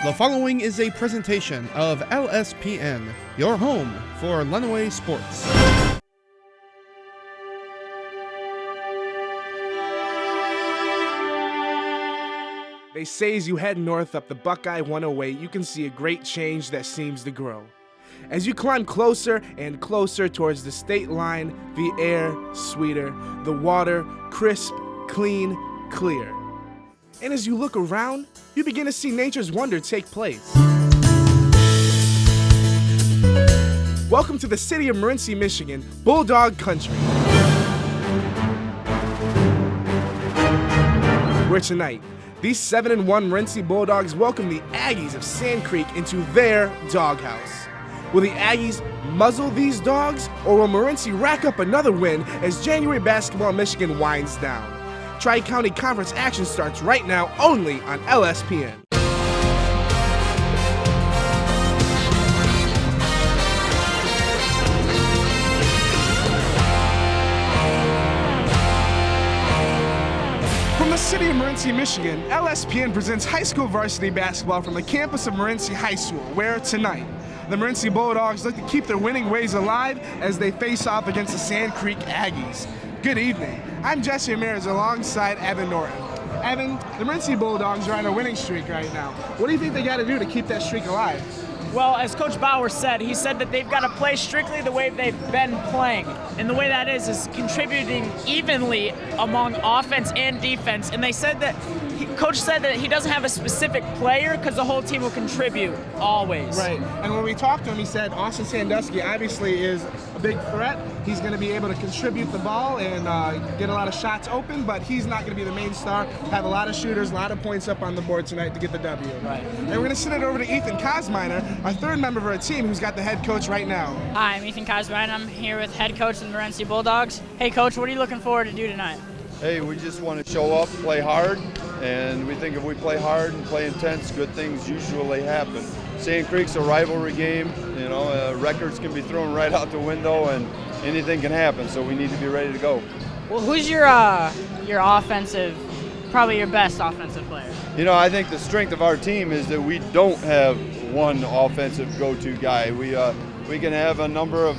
The following is a presentation of LSPN, your home for Lenawee sports. They say as you head north up the Buckeye 108, you can see a great change that seems to grow. As you climb closer and closer towards the state line, the air sweeter, the water crisp, clean, clear. And as you look around, you begin to see nature's wonder take place. Welcome to the city of Morenci, Michigan, Bulldog Country. Where tonight, these 7-1 Morenci Bulldogs welcome the Aggies of Sand Creek into their doghouse. Will the Aggies muzzle these dogs, or will Morenci rack up another win as January basketball in Michigan winds down? Tri-County Conference action starts right now only on LSPN. From the city of Morenci, Michigan, LSPN presents high school varsity basketball from the campus of Morenci High School, where tonight, the Morenci Bulldogs look to keep their winning ways alive as they face off against the Sand Creek Aggies. Good evening. I'm Jesse Ramirez alongside Evan Norton. Evan, the Morenci Bulldogs are on a winning streak right now. What do you think they got to do to keep that streak alive? Well, as Coach Bauer said, he said that they've got to play strictly the way they've been playing. And the way that is contributing evenly among offense and defense. And they said that, Coach said that he doesn't have a specific player because the whole team will contribute always. Right. And when we talked to him, he said Austin Sandusky obviously is a big threat. He's going to be able to contribute the ball and get a lot of shots open, but he's not going to be the main star. Have a lot of shooters, a lot of points up on the board tonight to get the W. Right. And we're going to send it over to Ethan Kosminer, our third member of our team, who's got the head coach right now. Hi, I'm Ethan Kosminer. I'm here with head coach of the Morenci Bulldogs. Hey, Coach, what are you looking forward to do tonight? Hey, we just want to show up, play hard, and we think if we play hard and play intense, good things usually happen. Sand Creek's a rivalry game. You know, records can be thrown right out the window, and anything can happen, so we need to be ready to go. Well, who's your offensive, probably your best offensive player? You know, I think the strength of our team is that we don't have one offensive go-to guy. We can have a number of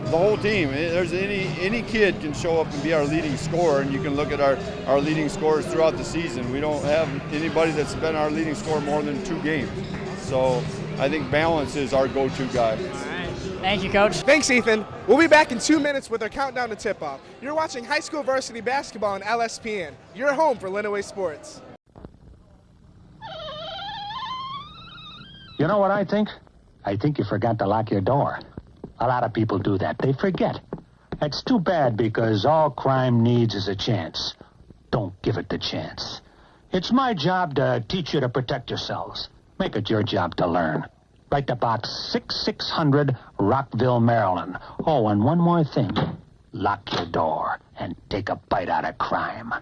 the whole team. There's any kid can show up and be our leading scorer, and you can look at our leading scorers throughout the season. We don't have anybody that's been our leading scorer more than 2 games. So I think balance is our go-to guy. All right. Thank you, Coach. Thanks, Ethan. We'll be back in 2 minutes with our countdown to tip-off. You're watching high school varsity basketball on LSPN. Your home for Lenawee sports. You know what I think? I think you forgot to lock your door. A lot of people do that. They forget. It's too bad because all crime needs is a chance. Don't give it the chance. It's my job to teach you to protect yourselves. Make it your job to learn. Write to Box 6600, Rockville, Maryland. Oh, and one more thing. Lock your door and take a bite out of crime.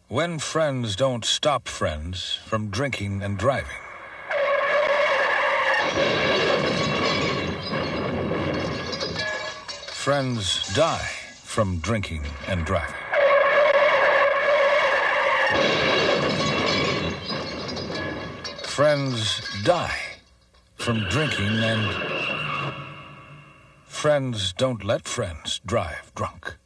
When friends don't stop friends from drinking and driving. Friends die from drinking and driving. Friends die from drinking and... Friends don't let friends drive drunk.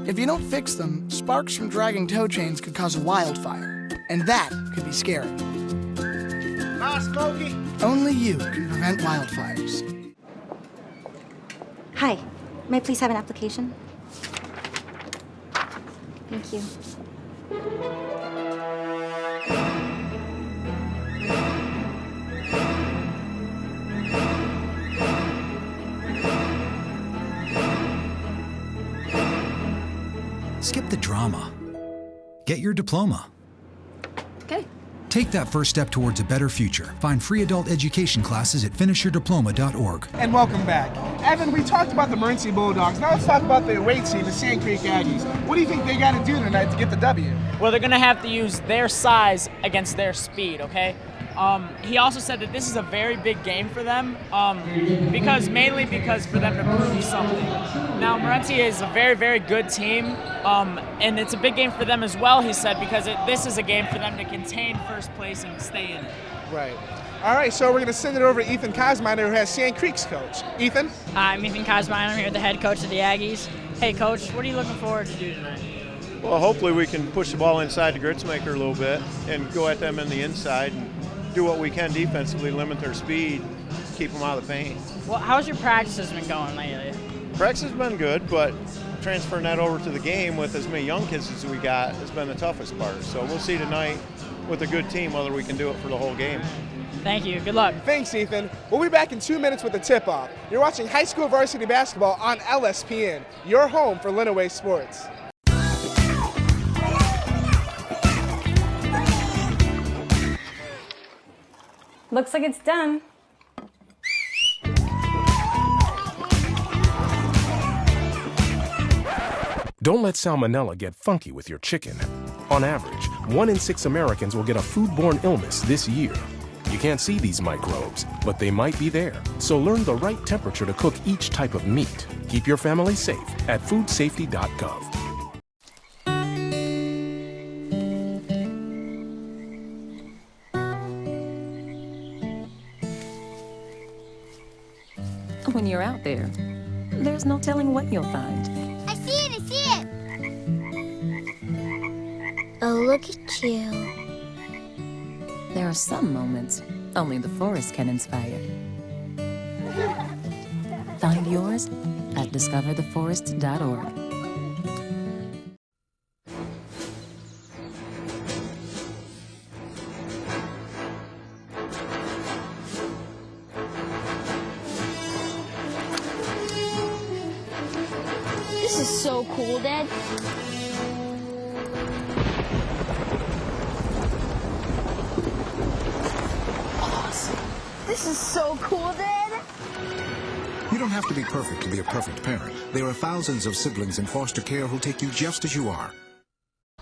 If you don't fix them, sparks from dragging tow chains could cause a wildfire, and that could be scary. Hi, Smokey. Only you can prevent wildfires. Hi, may I please have an application? Thank you. Skip the drama. Get your diploma. Okay. Take that first step towards a better future. Find free adult education classes at finishyourdiploma.org. And welcome back. Evan, we talked about the Morenci Bulldogs. Now let's talk about the away team, the Sand Creek Aggies. What do you think they got to do tonight to get the W? Well, they're going to have to use their size against their speed, okay? He also said that this is a very big game for them, mainly because for them to prove something. Now, Morenci is a very, very good team, and it's a big game for them as well, he said, because this is a game for them to contain first place and stay in it. Right. All right, so we're going to send it over to Ethan Kosminer, who has Sand Creek's coach. Ethan? Hi, I'm Ethan Kosminer. I'm here, the head coach of the Aggies. Hey, Coach, what are you looking forward to do tonight? Well, hopefully we can push the ball inside the Gritsmaker a little bit and go at them in the inside and do what we can defensively, limit their speed, keep them out of the paint. Well, how's your practices been going lately? Practice has been good, but transferring that over to the game with as many young kids as we got has been the toughest part. So we'll see tonight with a good team whether we can do it for the whole game. Thank you. Good luck. Thanks, Ethan. We'll be back in 2 minutes with the tip-off. You're watching high school varsity basketball on LSPN, your home for Lenawee sports. Looks like it's done. Don't let salmonella get funky with your chicken. On average, 1 in 6 Americans will get a foodborne illness this year. You can't see these microbes, but they might be there. So learn the right temperature to cook each type of meat. Keep your family safe at foodsafety.gov. When you're out there, there's no telling what you'll find. I see it! Oh, look at you. There are some moments only the forest can inspire. Find yours at discovertheforest.org. This is so cool, Dad. Awesome. This is so cool, Dad. You don't have to be perfect to be a perfect parent. There are thousands of siblings in foster care who'll take you just as you are.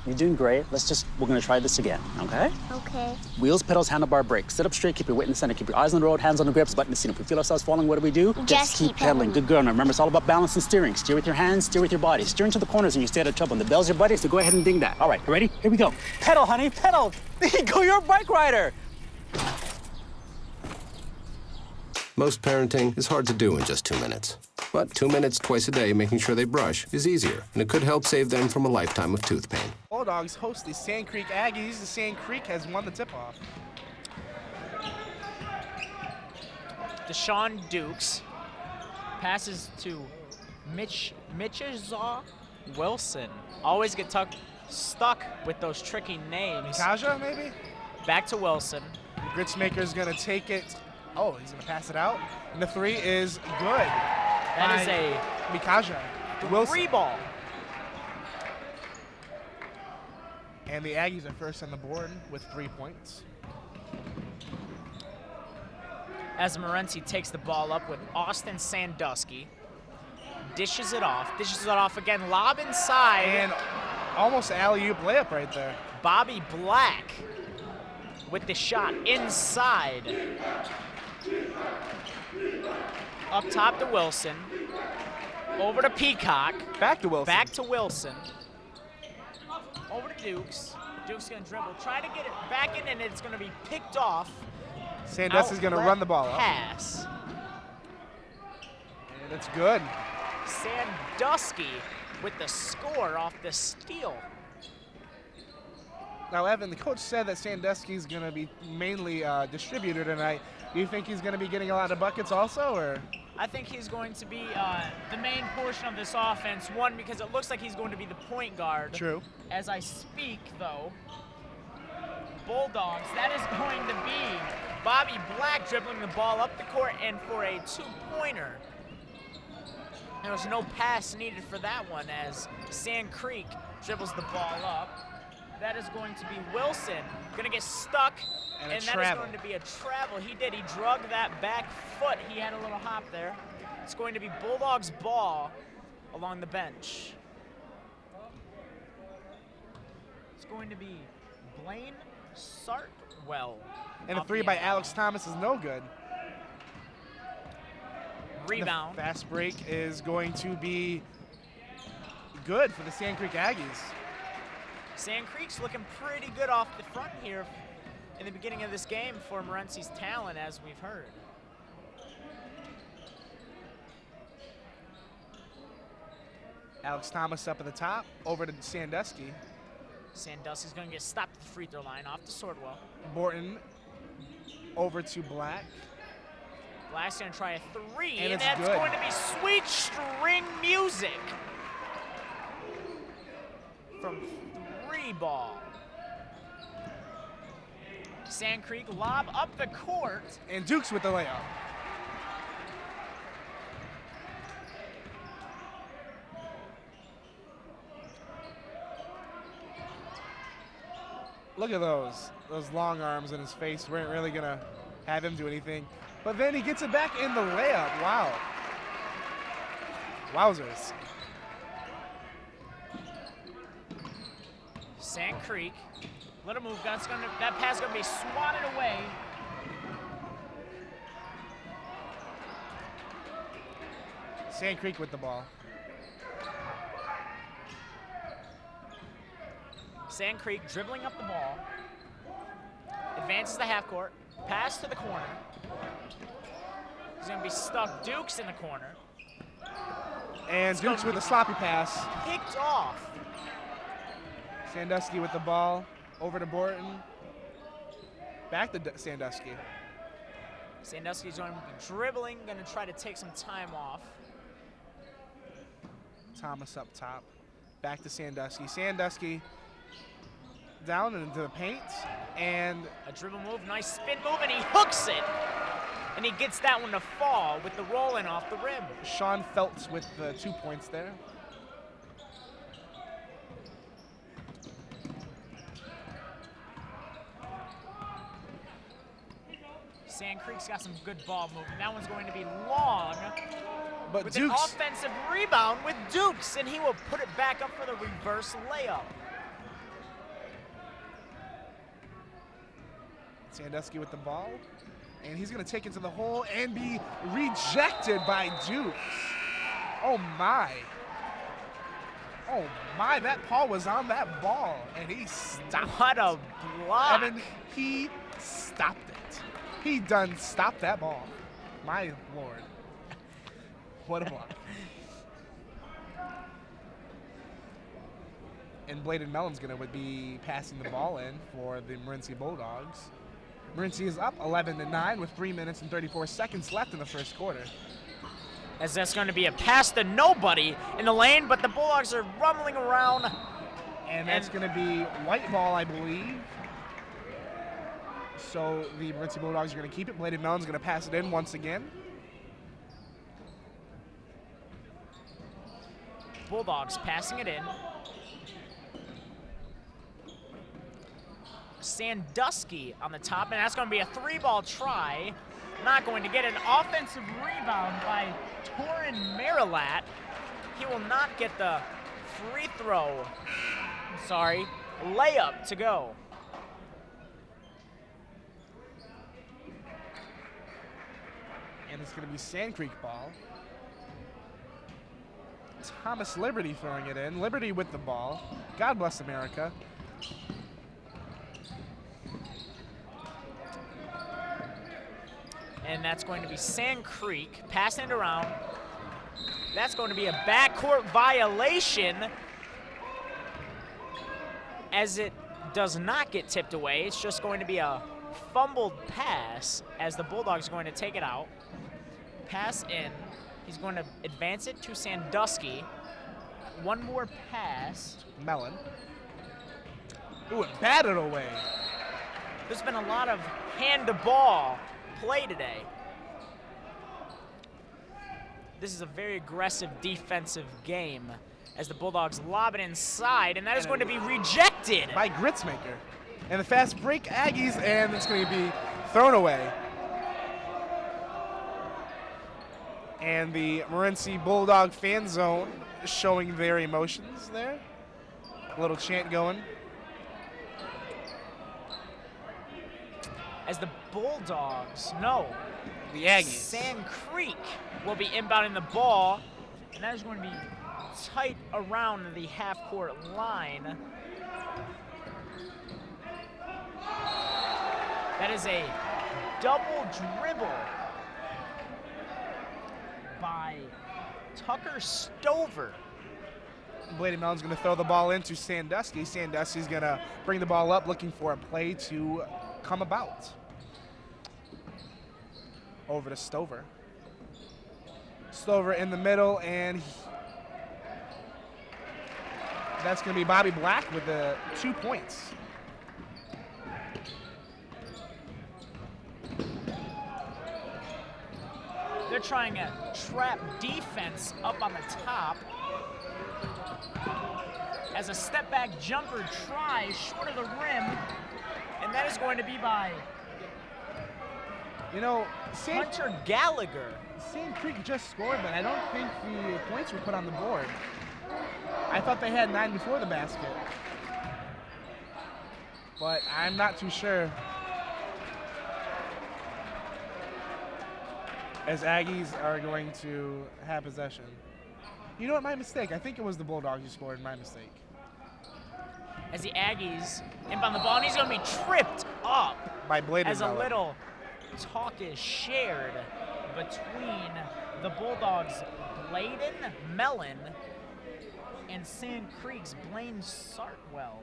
You're doing great. We're gonna try this again, okay? Okay. Wheels, pedals, handlebar, brakes. Sit up straight, keep your weight in the center, keep your eyes on the road, hands on the grips, button the seat. If we feel ourselves falling, what do? Just keep pedaling. Good girl. Now remember, it's all about balance and steering. Steer with your hands, steer with your body. Steer into the corners and you stay out of trouble. And the bell's your buddy, so go ahead and ding that. All right, you ready? Here we go. Pedal, honey, pedal. There you go, you're a bike rider. Most parenting is hard to do in just 2 minutes. But 2 minutes twice a day making sure they brush is easier, and it could help save them from a lifetime of tooth pain. Bulldogs host the Sand Creek Aggies. The Sand Creek has won the tip-off. Deshaun Dukes passes to Mitchazaw Wilson. Always get stuck with those tricky names. Mikaja, maybe? Back to Wilson. Gritsmaker's gonna take it. Oh, he's gonna pass it out. And the three is good. That is a Mikaja. Wilson. 3 ball. And the Aggies are first on the board with 3 points. As Morenci takes the ball up with Austin Sandusky. Dishes it off again, lob inside. And almost alley-oop layup right there. Bobby Black with the shot inside. Up top to Wilson. Over to Peacock. Back to Wilson. Over to Dukes. Dukes gonna dribble. Try to get it back in, and it's gonna be picked off. Sandusky's gonna run the ball up. Pass. And it's good. Sandusky with the score off the steal. Now, Evan, the coach said that Sandusky's going to be mainly distributor tonight. Do you think he's going to be getting a lot of buckets also, or? I think he's going to be the main portion of this offense. One, because it looks like he's going to be the point guard. True. As I speak, though, Bulldogs, that is going to be Bobby Black dribbling the ball up the court and for a 2-pointer. There was no pass needed for that one as Sand Creek dribbles the ball up. That is going to be Wilson, going to get stuck, and that is going to be a travel. He did. He drug that back foot. He had a little hop there. It's going to be Bulldogs ball along the bench. It's going to be Blaine Sartwell. And a three by Alex Thomas is no good. Rebound. The fast break is going to be good for the Sand Creek Aggies. Sand Creek's looking pretty good off the front here in the beginning of this game for Morenci's talent, as we've heard. Alex Thomas up at the top, over to Sandusky. Sandusky's going to get stopped at the free throw line off to Swordwell. Borton over to Black. Black's going to try a three, and that's good. Going to be sweet string music from three ball. Sand Creek lob up the court. And Dukes with the layup. Look at those long arms in his face. Weren't really gonna have him do anything. But then he gets it back in the layup. Wow. Wowzers. Sand Creek, little move, that pass gonna be swatted away. Sand Creek with the ball. Sand Creek dribbling up the ball. Advances the half court. Pass to the corner. He's going to be stuck. Dukes in the corner. And Dukes with a sloppy pass. Picked off. Sandusky with the ball. Over to Borton. Back to Sandusky. Sandusky's going to be dribbling. Going to try to take some time off. Thomas up top. Back to Sandusky. Sandusky down into the paint, and a dribble move, nice spin move, and he hooks it. And he gets that one to fall with the rolling off the rim. Sean Feltz with the 2 points there. Sand Creek's got some good ball movement. That one's going to be long. But with Dukes, an offensive rebound with Dukes, and he will put it back up for the reverse layup. Sandusky with the ball, and he's going to take it to the hole and be rejected by Dukes. Oh my. Oh my, that Paul was on that ball, and he stopped. What a block. Evan, he stopped it. He done stopped that ball. My Lord. What a block. And Bladen Mellon's going to be passing the ball in for the Morenci Bulldogs. Morenci is up 11-9 with 3 minutes and 34 seconds left in the first quarter. As that's going to be a pass to nobody in the lane, but the Bulldogs are rumbling around. And that's going to be white ball, I believe. So the Morenci Bulldogs are going to keep it. Bladen Mellon's going to pass it in once again. Bulldogs passing it in. Sandusky on the top, and that's going to be a three-ball try. Not going to get an offensive rebound by Torin Marilat. He will not get the free throw. Sorry, layup to go. And it's going to be Sand Creek ball. Thomas Liberty throwing it in. Liberty with the ball. God bless America. And that's going to be Sand Creek passing it around. That's going to be a backcourt violation, as it does not get tipped away. It's just going to be a fumbled pass as the Bulldogs are going to take it out. Pass in. He's going to advance it to Sandusky. One more pass. Mellon. Ooh, it batted away. There's been a lot of hand-to-ball play today. This is a very aggressive defensive game as the Bulldogs lob it inside, and that is going to be rejected by Gritzmaker. And the fast break Aggies, and it's going to be thrown away. And the Morenci Bulldog fan zone showing their emotions there. A little chant going. As the Bulldogs, no, the Aggies. Sand Creek will be inbounding the ball, and that is going to be tight around the half-court line. That is a double dribble by Tucker Stover. Bladed Melon's going to throw the ball into Sandusky. Sandusky's going to bring the ball up, looking for a play to come about. Over to Stover. Stover in the middle, and that's going to be Bobby Black with the 2 points. They're trying a trap defense up on the top. As a step back jumper try short of the rim, and that is going to be by Hunter Gallagher. Sand Creek just scored, but I don't think the points were put on the board. I thought they had 9 before the basket, but I'm not too sure. As Aggies are going to have possession. You know what, my mistake. I think it was the Bulldogs who scored, my mistake. As the Aggies inbound the ball, and he's going to be tripped up by Bladen as Mellon. A little talk is shared between the Bulldogs' Bladen Mellon and Sand Creek's Blaine Sartwell.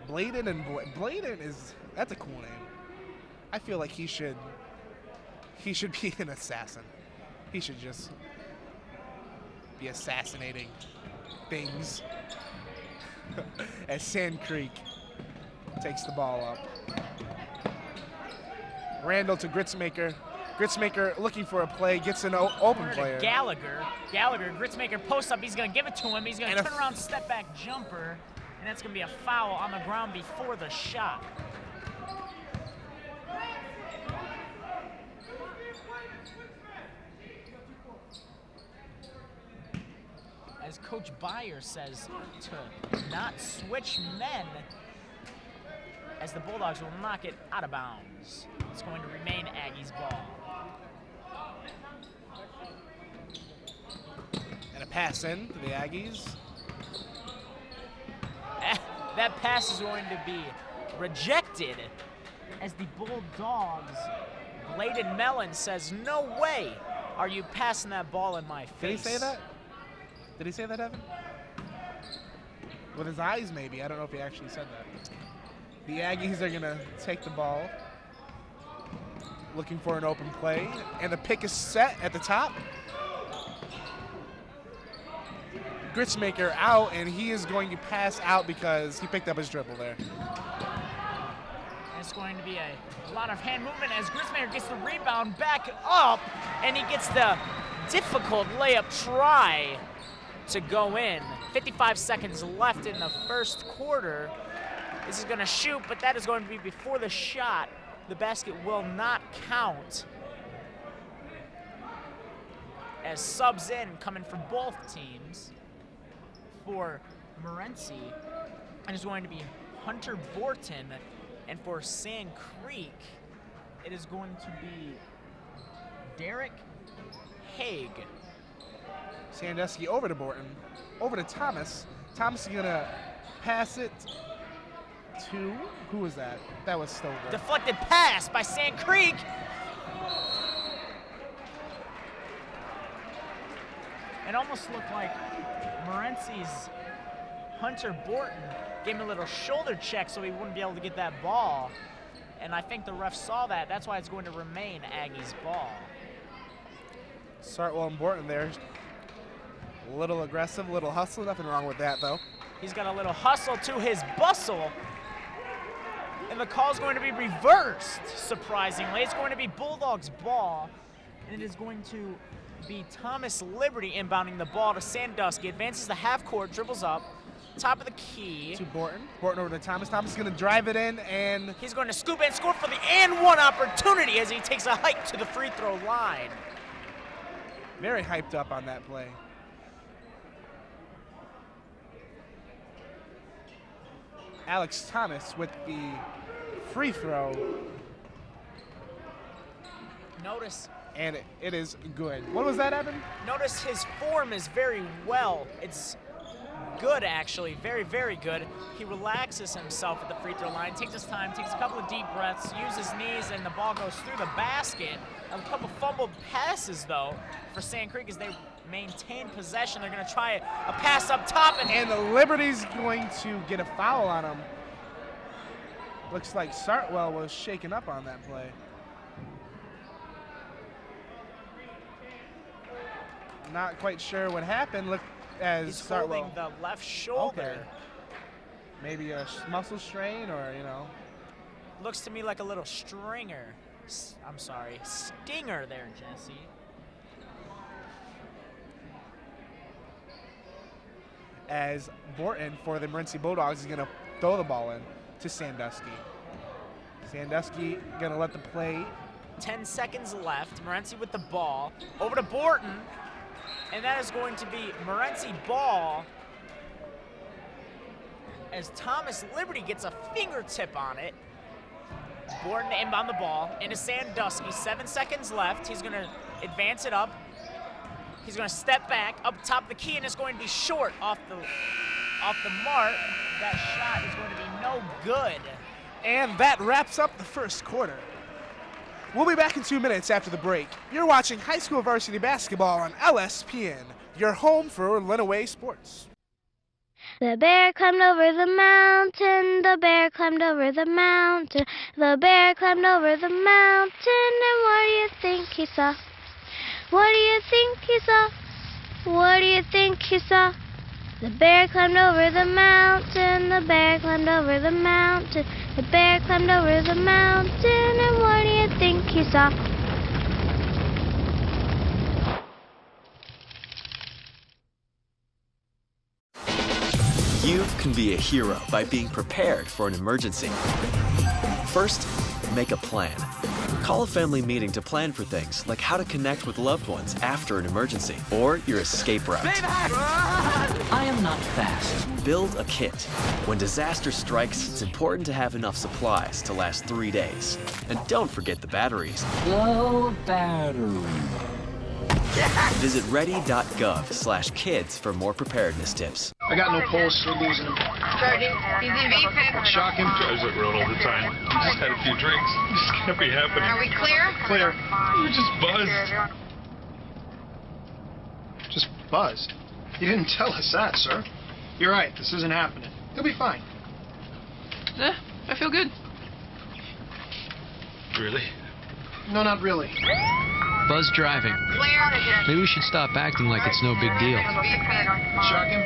Bladen and Bladen that's a cool name. I feel like he should be an assassin. He should just be assassinating things. As Sand Creek takes the ball up. Randall to Gritzmaker. Gritzmaker looking for a play, gets an open player. Gallagher, Gritzmaker posts up, he's going to give it to him. He's going to turn around, step back jumper, and that's going to be a foul on the ground before the shot. As Coach Beyer says to not switch men, as the Bulldogs will knock it out of bounds. It's going to remain Aggies ball. And a pass in to the Aggies. That pass is going to be rejected as the Bulldogs, Bladen Mellon says, "No way are you passing that ball in my face." Did he say that? Did he say that, Evan? With his eyes, maybe. I don't know if he actually said that. The Aggies are going to take the ball, looking for an open play, and the pick is set at the top. Gritzmaker out, and he is going to pass out because he picked up his dribble there. It's going to be a lot of hand movement as Gritzmaker gets the rebound back up, and he gets the difficult layup try to go in. 55 seconds left in the first quarter. This is going to shoot, but that is going to be before the shot. The basket will not count. As subs in coming from both teams for Morenci, and is going to be Hunter Borton, and for Sand Creek, it is going to be Derek Haig. Sandusky over to Borton, over to Thomas. Thomas is gonna pass it to, who was that? That was Stover. Deflected pass by Sand Creek. It almost looked like Morenci's Hunter Borton gave him a little shoulder check so he wouldn't be able to get that ball. And I think the ref saw that. That's why it's going to remain Aggies ball. Sartwell and Borton there. A little aggressive, a little hustle. Nothing wrong with that, though. He's got a little hustle to his bustle. And the call's going to be reversed, surprisingly. It's going to be Bulldogs ball. And it is going to be Thomas Liberty inbounding the ball to Sandusky. Advances the half court, dribbles up, top of the key. To Borton. Borton over to Thomas. Thomas is going to drive it in, and he's going to scoop and score for the and one opportunity as he takes a hike to the free throw line. Very hyped up on that play. Alex Thomas with the free throw. Notice. And it is good. What was that, Evan? Notice his form is very well. It's good, actually. Very, very good. He relaxes himself at the free throw line, takes his time, takes a couple of deep breaths, uses his knees, and the ball goes through the basket. A couple fumbled passes, though, for Sand Creek as they maintain possession. They're going to try a pass up top. And the Liberty's going to get a foul on him. Looks like Sartwell was shaken up on that play. Not quite sure what happened. Look, as he's Sartwell holding the left shoulder. Okay. Maybe a muscle strain, or Looks to me like a little stinger there, Jesse. As Borton for the Morenci Bulldogs is going to throw the ball in to Sandusky. Sandusky going to let the play. 10 seconds left. Morenci with the ball. Over to Borton. And that is going to be Morenci ball as Thomas Liberty gets a fingertip on it. Borton inbound the ball into Sandusky. 7 seconds left. He's going to advance it up. He's going to step back up top of the key, and it's going to be short off the mark. That shot is going to be no good. And that wraps up the first quarter. We'll be back in 2 minutes after the break. You're watching high school varsity basketball on LSPN, your home for Lenawee sports. The bear climbed over the mountain, the bear climbed over the mountain, the bear climbed over the mountain, and what do you think he saw? What do you think he saw? What do you think he saw? The bear climbed over the mountain, the bear climbed over the mountain, the bear climbed over the mountain, and what do you think he saw? You can be a hero by being prepared for an emergency. First, make a plan. Call a family meeting to plan for things like how to connect with loved ones after an emergency or your escape route. I am not fast. Build a kit. When disaster strikes, it's important to have enough supplies to last 3 days. And don't forget the batteries. Low battery. Visit ready.gov/kids for more preparedness tips. I got no pulse, still losing him. He's in VFib. Shock him. Drives it around all the time. He just had a few drinks. This can't be happening. Are we clear? Clear. You just buzzed. Just buzzed? You didn't tell us that, sir. You're right, this isn't happening. He'll be fine. Yeah, I feel good. Really? No, not really. Buzz driving. Maybe we should stop acting like it's no big deal. Shock him.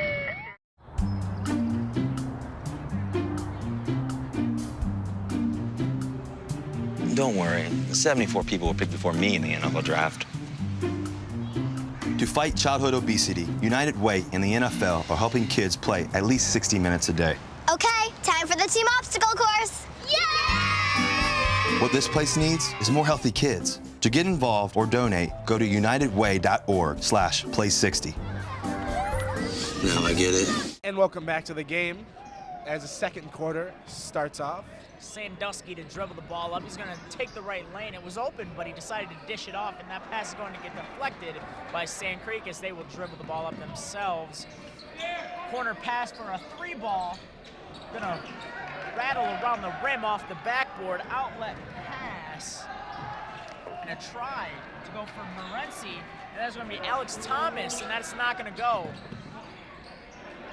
Don't worry, 74 people were picked before me in the NFL draft. To fight childhood obesity, United Way and the NFL are helping kids play at least 60 minutes a day. Okay, time for the team obstacle course. Yay! What this place needs is more healthy kids. To get involved or donate, go to unitedway.org/play60. Now I get it. And welcome back to the game as the second quarter starts off. Sandusky to dribble the ball up. He's going to take the right lane. It was open, but he decided to dish it off, and that pass is going to get deflected by Sand Creek as they will dribble the ball up themselves. Corner pass for a 3-ball. Going to rattle around the rim off the backboard. Outlet pass. And a try to go for Morenci. And that's going to be Alex Thomas, and that's not going to go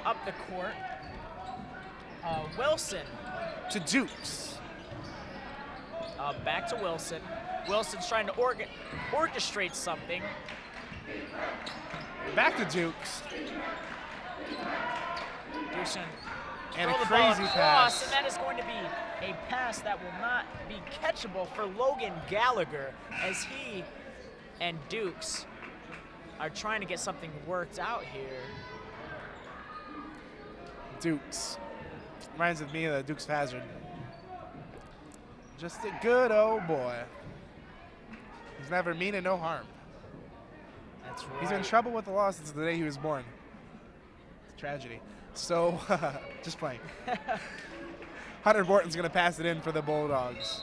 up the court. Wilson. To Dukes. Back to Wilson. Wilson's trying to orchestrate something. Back to Dukes. Dukes and a throw the crazy ball across, pass. and that is going to be a pass that will not be catchable for Logan Gallagher as he and Dukes are trying to get something worked out here. Dukes. Reminds me of the Dukes of Hazzard. Just a good old boy. He's never meaning no harm. That's right. He's in trouble with the law since the day he was born. It's a tragedy. So, just playing. Hunter Borton's going to pass it in for the Bulldogs.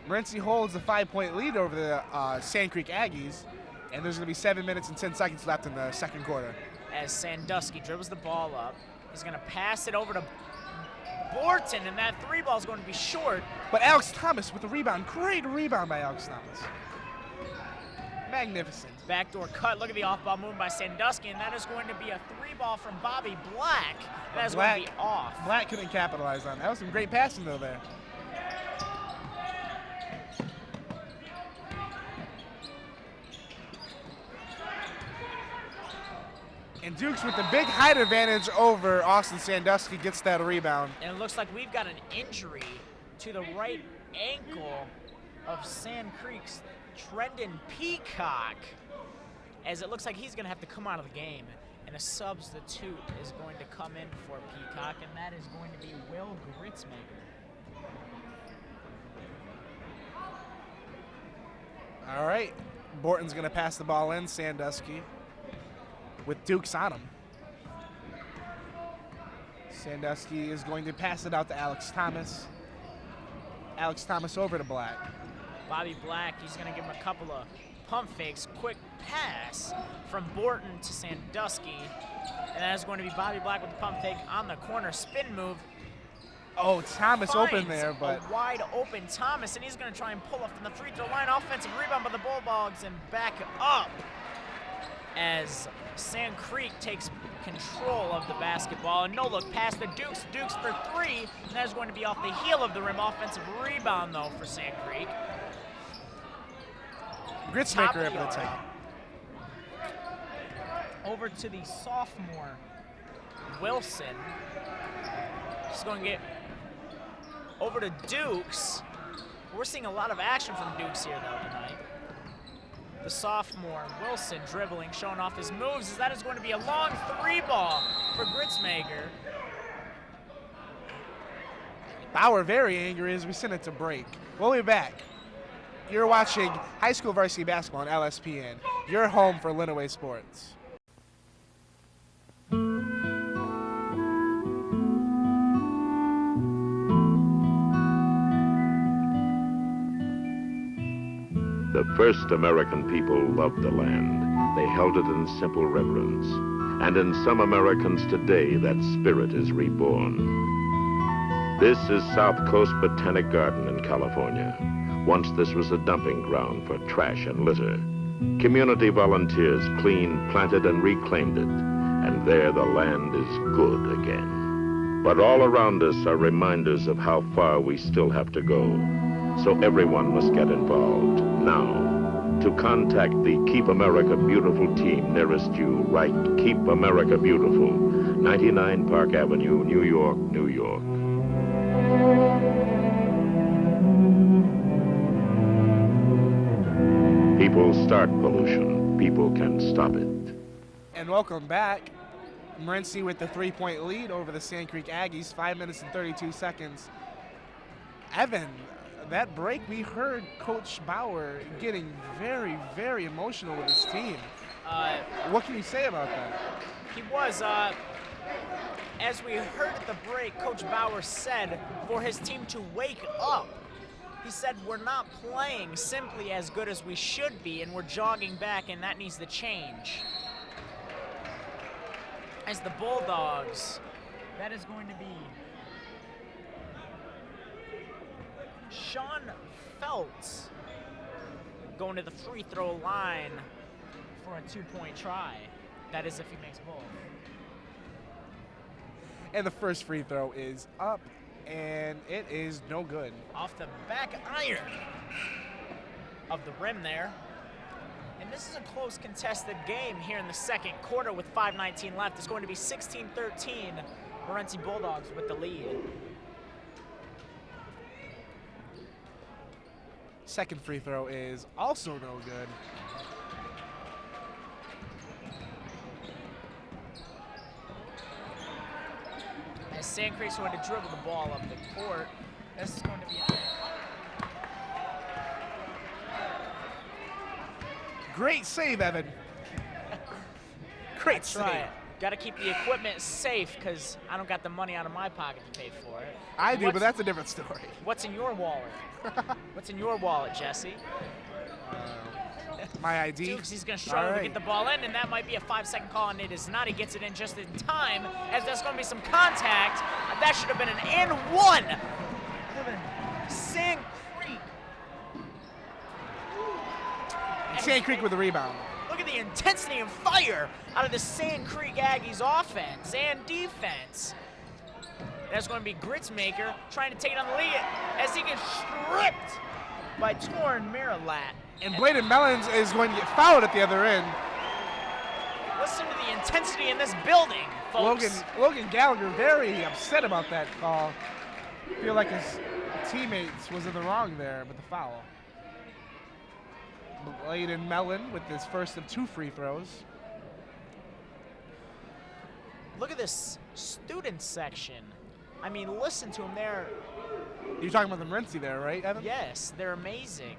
Morenci holds a 5-point lead over the Sand Creek Aggies, and there's going to be 7 minutes and 10 seconds left in the second quarter. As Sandusky dribbles the ball up, he's going to pass it over to Borton, and that three ball is going to be short. But Alex Thomas with the rebound. Great rebound by Alex Thomas. Magnificent. Backdoor cut. Look at the off-ball move by Sandusky, and that is going to be a three ball from Bobby Black. That is going to be off. Black couldn't capitalize on that. That was some great passing, though, there. And Dukes with the big height advantage over Austin Sandusky gets that rebound. And it looks like we've got an injury to the right ankle of Sand Creek's Trendon Peacock, as it looks like he's going to have to come out of the game. And a substitute is going to come in for Peacock, and that is going to be Will Gritzmaker. All right. Borton's going to pass the ball in. Sandusky with Dukes on him. Sandusky is going to pass it out to Alex Thomas. Alex Thomas over to Black. Bobby Black, he's going to give him a couple of pump fakes. Quick pass from Borton to Sandusky. And that is going to be Bobby Black with the pump fake on the corner spin move. Oh, Thomas open there, but a wide open Thomas, and he's going to try and pull up from the free throw line. Offensive rebound by the Bulldogs, and back up as Sand Creek takes control of the basketball. And no look pass to Dukes. Dukes for three. And that is going to be off the heel of the rim. Offensive rebound, though, for Sand Creek. Gritzmaker up at the top. Over to the sophomore, Wilson. He's going to get over to Dukes. We're seeing a lot of action from Dukes here, though, tonight. The sophomore, Wilson, dribbling, showing off his moves, as that is going to be a long three ball for Gritzmaker. Bauer very angry as we send it to break. We'll be back. You're watching high school varsity basketball on LSPN. You're home for Lenawee Sports. The first American people loved the land. They held it in simple reverence. And in some Americans today, that spirit is reborn. This is South Coast Botanic Garden in California. Once this was a dumping ground for trash and litter. Community volunteers cleaned, planted, and reclaimed it. And there the land is good again. But all around us are reminders of how far we still have to go. So everyone must get involved now. To contact the Keep America Beautiful team nearest you, write Keep America Beautiful, 99 Park Avenue, New York, New York. People start pollution. People can stop it. And welcome back. Morenci with the 3-point lead over the Sand Creek Aggies, 5 minutes and 32 seconds. Evan, that break, we heard Coach Bauer getting very, very emotional with his team. What can you say about that? He was, as we heard at the break, Coach Bauer said for his team to wake up. He said, we're not playing simply as good as we should be, and we're jogging back, and that needs to change. As the Bulldogs, that is going to be Sean Feltz going to the free throw line for a 2-point try. That is if he makes both. And the first free throw is up, and it is no good. Off the back iron of the rim there. And this is a close contested game here in the second quarter with 5:19 left. It's going to be 16-13, Morenci Bulldogs with the lead. Second free throw is also no good. As Sand Creek's going to dribble the ball up the court. This is going to be Great save, Evan. Great save. Try it. Got to keep the equipment safe because I don't got the money out of my pocket to pay for it. I do, but that's a different story. What's in your wallet? What's in your wallet, Jesse? My ID. Dukes, he's going to struggle to get the ball in, and that might be a 5-second call, and it is not. He gets it in just in time, as there's going to be some contact. That should have been an and one. Sand Creek. And Sand Creek with the rebound. Look at the intensity and fire out of the Sand Creek Aggies offense and defense. That's going to be Gritsmaker trying to take it on the lead as he gets stripped by Torrin Marilat. And Bladen Mellons is going to get fouled at the other end. Listen to the intensity in this building, folks. Logan Gallagher very upset about that call. I feel like his teammates was in the wrong there with the foul. Bladen Mellon with his first of 2 free throws. Look at this student section. I mean, listen to them there. You're talking about the Morenci there, right, Evan? Yes, they're amazing.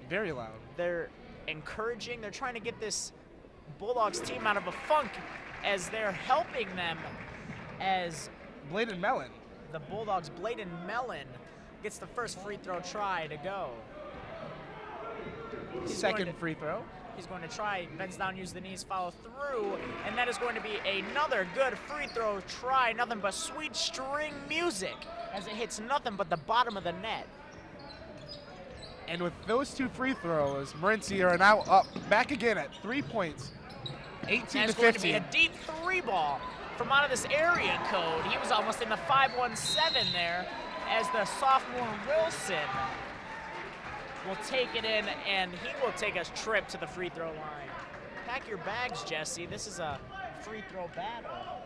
Very loud. They're encouraging. They're trying to get this Bulldogs team out of a funk as they're helping them as Bladen Mellon. The Bulldogs, Bladen Mellon, gets the first free throw try to go. Second free throw. He's going to try, bends down, use the knees, follow through, and that is going to be another good free throw try. Nothing but sweet string music as it hits nothing but the bottom of the net. And with those 2 free throws, Morenci are now up back again at 3 points, 18 to 15. It's going to be a deep 3 ball from out of this area code. He was almost in the 5-1-7 there as the sophomore Wilson will take it in, and he will take a trip to the free throw line. Pack your bags, Jesse. This is a free throw battle.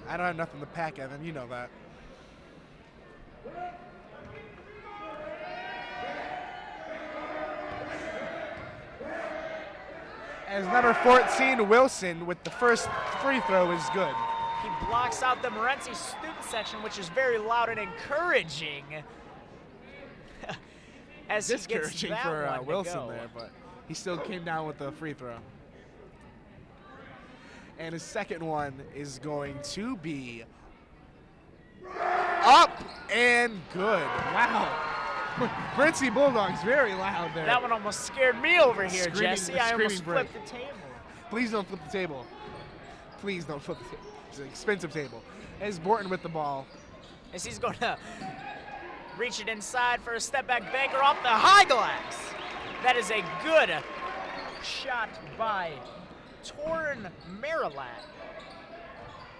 I don't have nothing to pack, Evan. You know that. As number 14, Wilson, with the first free throw is good. He blocks out the Morenci student section, which is very loud and encouraging. As discouraging he gets for Wilson there, but he still came down with the free throw. And his second one is going to be up and good. Wow. Morenci Bulldogs very loud there. That one almost scared me over here, Screaming, Jesse. I almost break. flipped the table. Please don't flip the table. Please don't flip the table. It's an expensive table. As Borton with the ball. As he's going to reach it inside for a step-back banker off the high glass. That is a good shot by Torrin Marilat.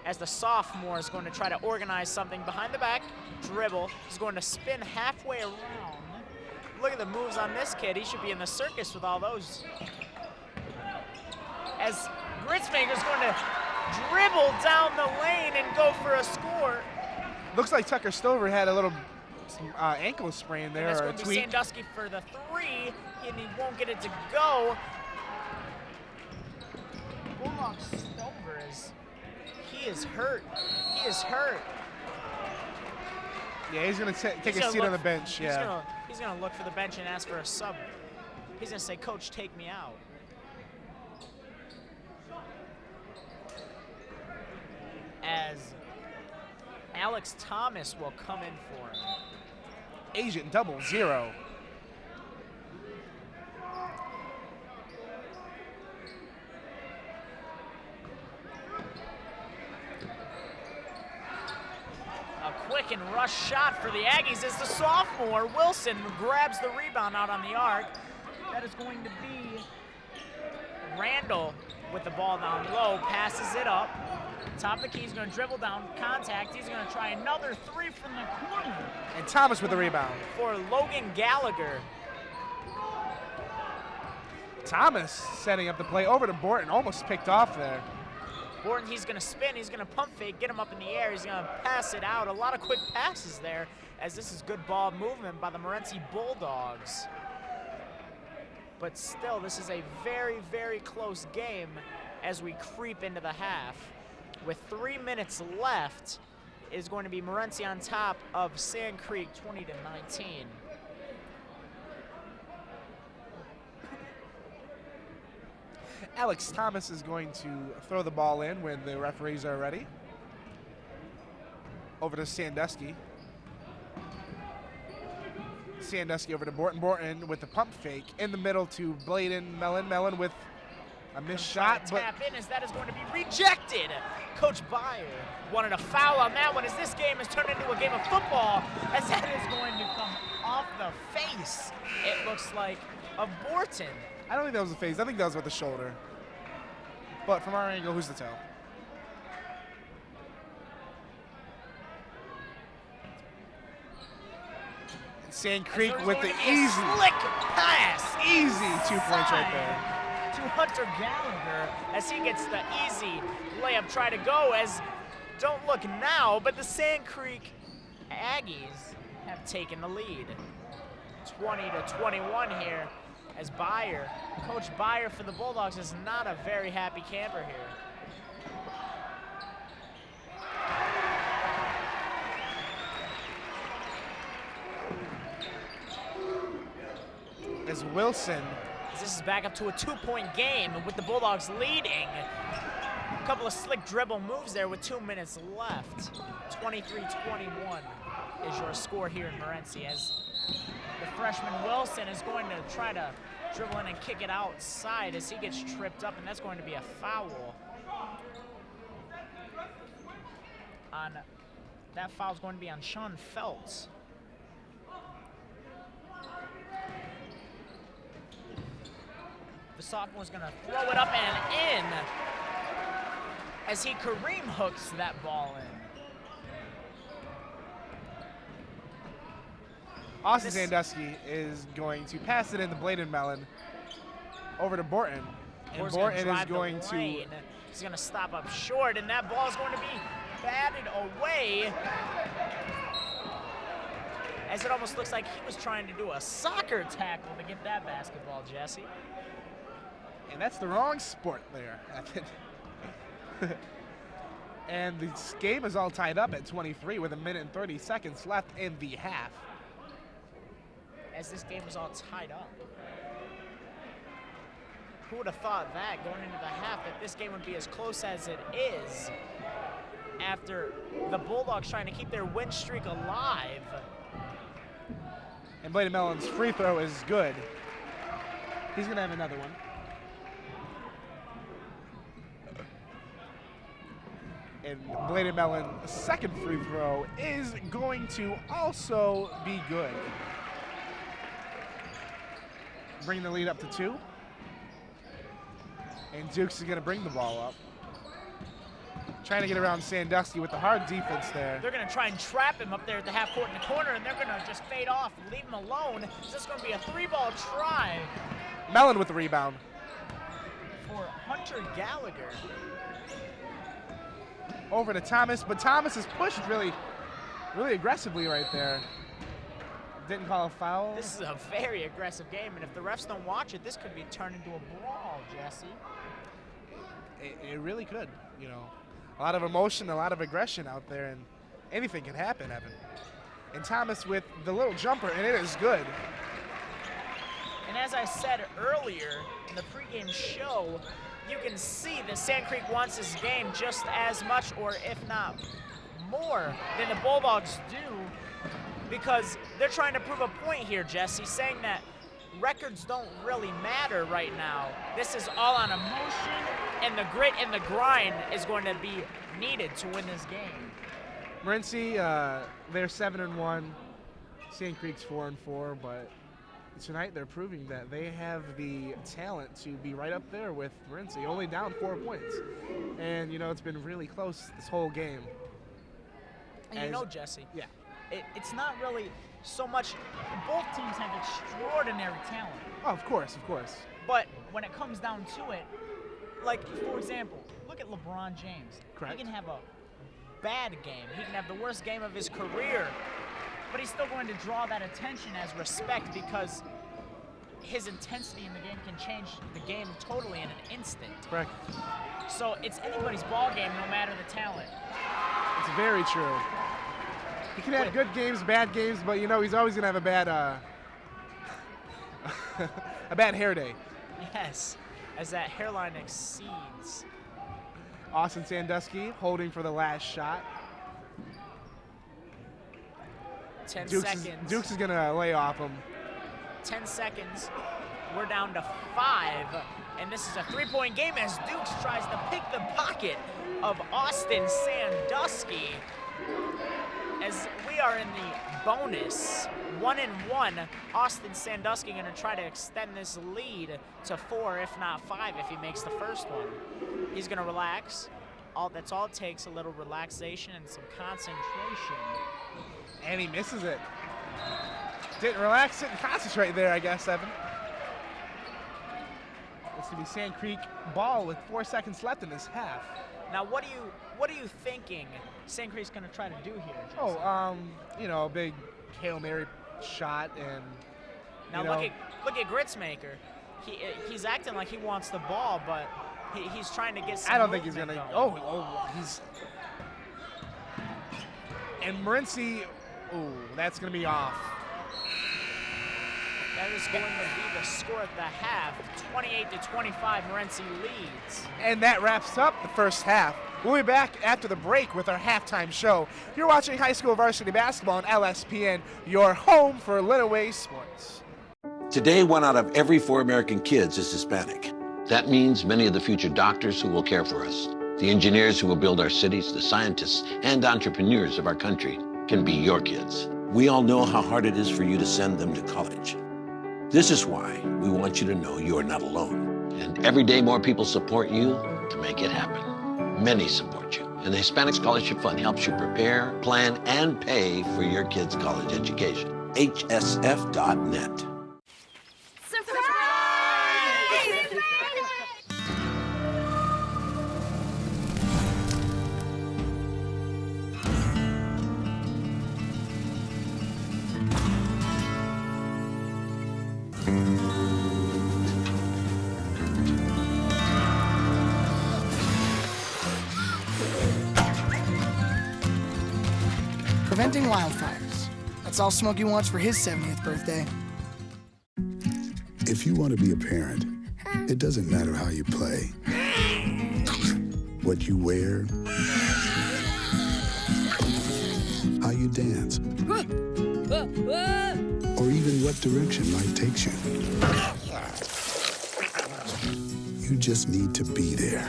As the sophomore is going to try to organize something behind the back, dribble. He's going to spin halfway around. Look at the moves on this kid. He should be in the circus with all those. As Gritsmaker's going to dribble down the lane and go for a score. Looks like Tucker Stover had a little ankle sprain there, and or a that's going to be tweak. Sandusky for the 3, and he won't get it to go. Bulldog Stover he is hurt. He is hurt. Yeah, he's going to take a seat on the bench. Yeah. He's going to look for the bench and ask for a sub. He's going to say, "Coach, take me out." As Alex Thomas will come in for him. Agent 00. A quick and rush shot for the Aggies as the sophomore Wilson grabs the rebound out on the arc. That is going to be Randall with the ball down low, passes it up. Top of the key, he's going to dribble down, contact. He's going to try another 3 from the corner. And Thomas with the rebound. For Logan Gallagher. Thomas setting up the play over to Borton, almost picked off there. Borton, he's going to spin, he's going to pump fake, get him up in the air, he's going to pass it out. A lot of quick passes there, as this is good ball movement by the Morenci Bulldogs. But still, this is a very, very close game as we creep into the half. with 3 minutes left, is going to be Morenci on top of Sand Creek 20-19. Alex Thomas is going to throw the ball in when the referees are ready. Over to Sandusky. Sandusky over to Borton. Borton with the pump fake in the middle to Bladen Mellon. Mellon with a missed shot. But tap in as that is going to be rejected. Coach Byer wanted a foul on that one as this game has turned into a game of football as that is going to come off the face, it looks like, of Borton. I don't think that was a face. I think that was with the shoulder. But from our angle, who's to tell? Sand Creek with the easy slick pass. Easy 2 points right there. To Hunter Gallagher as he gets the easy layup try to go as, don't look now, but the Sand Creek Aggies have taken the lead. 20-21 here as Byer, Coach Byer for the Bulldogs is not a very happy camper here. As Wilson. This is back up to a 2-point game with the Bulldogs leading. A couple of slick dribble moves there with 2 minutes left. 23-21 is your score here in Morenci as the freshman Wilson is going to try to dribble in and kick it outside as he gets tripped up, and that's going to be a foul. That foul is going to be on Sean Feltz. The sophomore is going to throw it up and in as he Kareem hooks that ball in. Austin Sandusky is going to pass it in to Bladen Mellon over to Borton. And Borton is going to... He's going to stop up short, and that ball is going to be batted away as it almost looks like he was trying to do a soccer tackle to get that basketball, Jesse. And that's the wrong sport there. And this game is all tied up at 23 with 1 minute and 30 seconds left in the half. As this game is all tied up. Who would have thought that going into the half, that this game would be as close as it is after the Bulldogs trying to keep their win streak alive. And Bladen Mellon's free throw is good. He's going to have another one. And Bladen Mellon's second free throw is going to also be good. Bring the lead up to 2. And Dukes is going to bring the ball up. Trying to get around Sandusky with the hard defense there. They're going to try and trap him up there at the half court in the corner, and they're going to just fade off and leave him alone. Is this going to be a 3-ball try? Mellon with the rebound. For Hunter Gallagher. Over to Thomas, but Thomas is pushed really aggressively right there. Didn't call a foul. This is a very aggressive game, and if the refs don't watch it, this could be turned into a brawl, Jesse. It really could, you know. A lot of emotion, a lot of aggression out there, and anything can happen, Evan. And Thomas with the little jumper, and it is good. And as I said earlier in the pregame show, you can see that Sand Creek wants this game just as much, or if not more, than the Bulldogs do, because they're trying to prove a point here, Jesse, saying that records don't really matter right now. This is all on emotion, and the grit and the grind is going to be needed to win this game. Morenci, they're 7-1. Sand Creek's 4-4, but tonight they're proving that they have the talent to be right up there with Morenci, only down 4 points. And, you know, it's been really close this whole game. And you know, Jesse, yeah, it's not really so much, both teams have extraordinary talent. Oh, of course, of course. But when it comes down to it, like, for example, look at LeBron James. Correct. He can have a bad game. He can have the worst game of his career, but he's still going to draw that attention as respect because his intensity in the game can change the game totally in an instant. Correct. So it's anybody's ball game, no matter the talent. It's very true. He can have good games, bad games, but you know he's always gonna have a bad a bad hair day. Yes, as that hairline exceeds. Austin Sandusky holding for the last shot. 10 Dukes seconds. Dukes is gonna lay off him. 10 seconds. We're down to 5, and this is a 3-point game as Dukes tries to pick the pocket of Austin Sandusky. As we are in the bonus, 1-1, Austin Sandusky gonna try to extend this lead to 4, if not 5, if he makes the first one. He's gonna relax. That's all it takes, a little relaxation and some concentration. And he misses it. Didn't relax, didn't concentrate there, I guess, Evan. It's gonna be Sand Creek ball with 4 seconds left in this half. Now, what are you thinking Sand Creek's gonna try to do here, Jason? Oh, you know, a big Hail Mary shot, and now look at Gritsmaker. He's acting like he wants the ball, but he's trying to get some I don't think he's movement gonna. going. He's. And Morenci, that's gonna be off. That is going to be the score at the half. 28-25, Morenci leads. And that wraps up the first half. We'll be back after the break with our halftime show. You're watching high school varsity basketball on LSPN, your home for Lenawee sports. Today, 1 out of every 4 American kids is Hispanic. That means many of the future doctors who will care for us, the engineers who will build our cities, the scientists and entrepreneurs of our country can be your kids. We all know how hard it is for you to send them to college. This is why we want you to know you are not alone. And every day more people support you to make it happen. Many support you. And the Hispanic Scholarship Fund helps you prepare, plan, and pay for your kids' college education. HSF.net. Preventing wildfires. That's all Smokey wants for his 70th birthday. If you want to be a parent, it doesn't matter how you play, what you wear, how you dance, or even what direction life takes you. You just need to be there.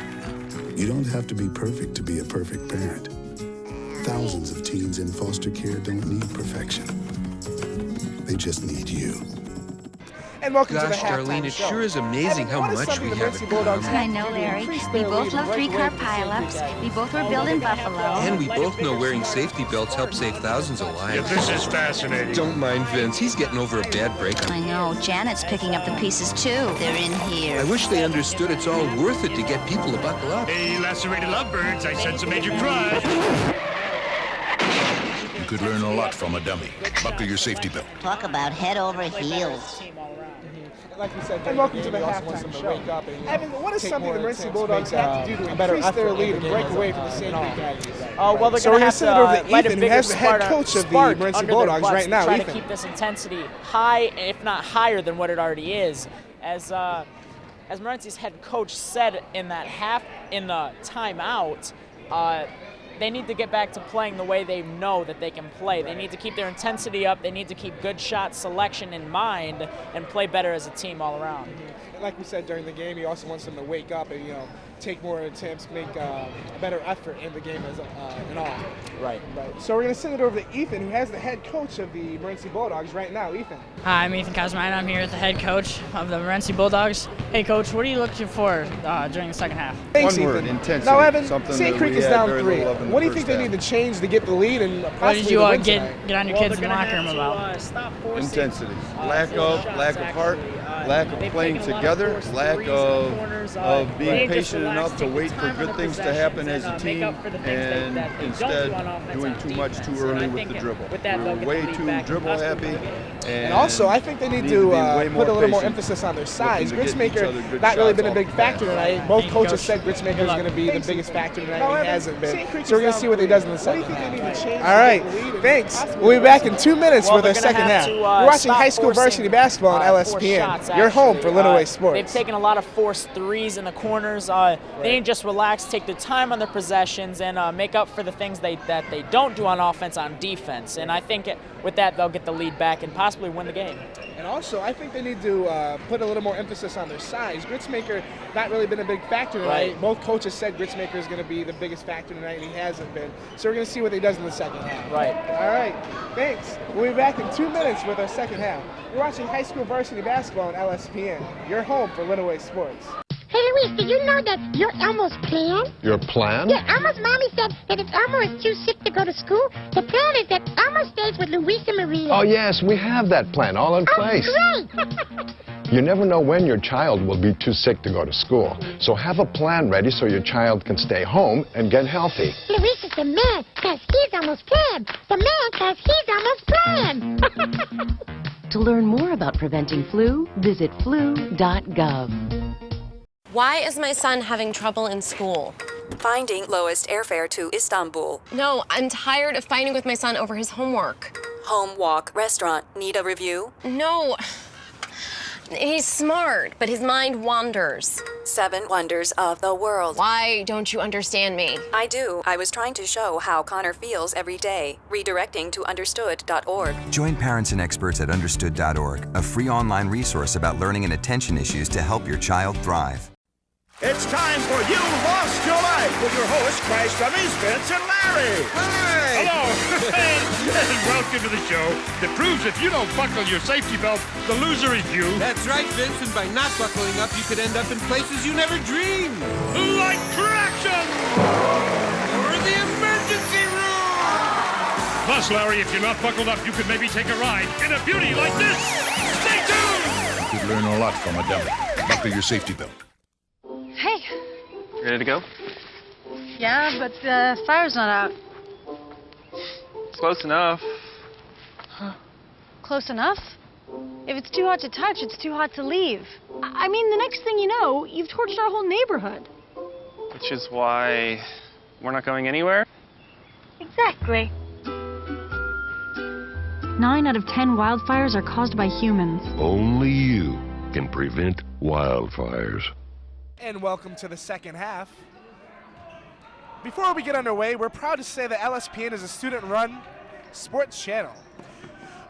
You don't have to be perfect to be a perfect parent. Thousands of teens in foster care don't need perfection. They just need you. And welcome to the Gosh, halftime Darlene, it show. sure is amazing how much we have in common. I know, Larry. We both love 3-car pileups. We both were built in Buffalo. And we both know wearing safety belts helps save thousands of lives. Yeah, this is fascinating. Don't mind Vince. He's getting over a bad breakup. I know. Janet's picking up the pieces, too. They're in here. I wish they understood it's all worth it to get people to buckle up. Hey, lacerated lovebirds, I sense a major crush. You could learn a lot from a dummy. Buckle your safety belt. Talk about head over heels. Like you said, and welcome to the halftime show. Evan, what is something the Morenci Bulldogs have to do to increase their lead and break away from the Sand Creek Aggies? Well, they're going to have to light a bigger spark under their butts right now, to try Ethan. to keep this intensity high, if not higher than what it already is. As Morenci's head coach said in that in the timeout, they need to get back to playing the way they know that they can play. They need to keep their intensity up. They need to keep good shot selection in mind and play better as a team all around. And like we said during the game, he also wants them to wake up and take more attempts, make a better effort in the game as in all. Right. So we're going to send it over to Ethan, who has the head coach of the Morenci Bulldogs right now. Ethan. Hi, I'm Ethan Kosmine. I'm here with the head coach of the Morenci Bulldogs. Hey, Coach, what are you looking for during the second half? Thanks, One word, Ethan. intensity. Now, Evan, Something St. that Creek we is had down very 3. little of in the What do you first think they half. need to change to get the lead and What possibly did you win get tonight? on your kids in the locker room about? Intensity. Lack of heart, lack of playing together, lack of being patient enough to wait for good things to happen as a team, and instead doing too much too early with the dribble. We're way too dribble happy. And also, I think they need to put a little more emphasis on their size. Gritsmaker not really been a big factor tonight. Both coaches said Gritsmaker is going to be the biggest factor tonight. He hasn't been. So we're going to see what he does in the second half. All right, thanks. We'll be back in 2 minutes with our second half. You're watching high school varsity basketball on LSPN. You're home for Lenawee Sports. They've taken a lot of forced threes in the corners. They need to just relax, take their time on their possessions, and make up for the things that they don't do on offense on defense. And I think with that, they'll get the lead back and possibly win the game. And also, I think they need to put a little more emphasis on their size. Gritsmaker not really been a big factor tonight. Right. Both coaches said Gritsmaker is going to be the biggest factor tonight, and he hasn't been. So we're going to see what he does in the second half. Right. All right. Thanks. We'll be back in 2 minutes with our second half. You're watching high school varsity basketball on LSPN. You're home for Lenawee Sports. Hey, Luis, did you know that your Elmo's plan? Your plan? Yeah, Elmo's mommy said that if Elmo is too sick to go to school, the plan is that Elmo stays with Luis and Maria. Oh, yes, we have that plan all in place. Great! You never know when your child will be too sick to go to school. So have a plan ready so your child can stay home and get healthy. Luis is the man, because he's Elmo's plan. The man, because he's Elmo's plan. To learn more about preventing flu, visit flu.gov. Why is my son having trouble in school? Finding lowest airfare to Istanbul. No, I'm tired of fighting with my son over his homework. Home, walk, restaurant. Need a review? No. He's smart, but his mind wanders. 7 wonders of the world. Why don't you understand me? I do. I was trying to show how Connor feels every day. Redirecting to understood.org. Join parents and experts at understood.org, a free online resource about learning and attention issues to help your child thrive. It's time for You Lost Your Life with your hosts, Christ Dummies, Vince and Larry. Hi. Hello, and welcome to the show that proves if you don't buckle your safety belt, the loser is you. That's right, Vince, and by not buckling up, you could end up in places you never dreamed. Like traction! Or the emergency room! Plus, Larry, if you're not buckled up, you could maybe take a ride in a beauty like this. Stay tuned! You could learn a lot from a dummy. Buckle your safety belt. Hey. Ready to go? Yeah, but the fire's not out. Close enough. Huh. Close enough? If it's too hot to touch, it's too hot to leave. I mean, the next thing you know, you've torched our whole neighborhood. Which is why we're not going anywhere? Exactly. 9 out of 10 wildfires are caused by humans. Only you can prevent wildfires. And welcome to the second half. Before we get underway, we're proud to say that LSPN is a student-run sports channel.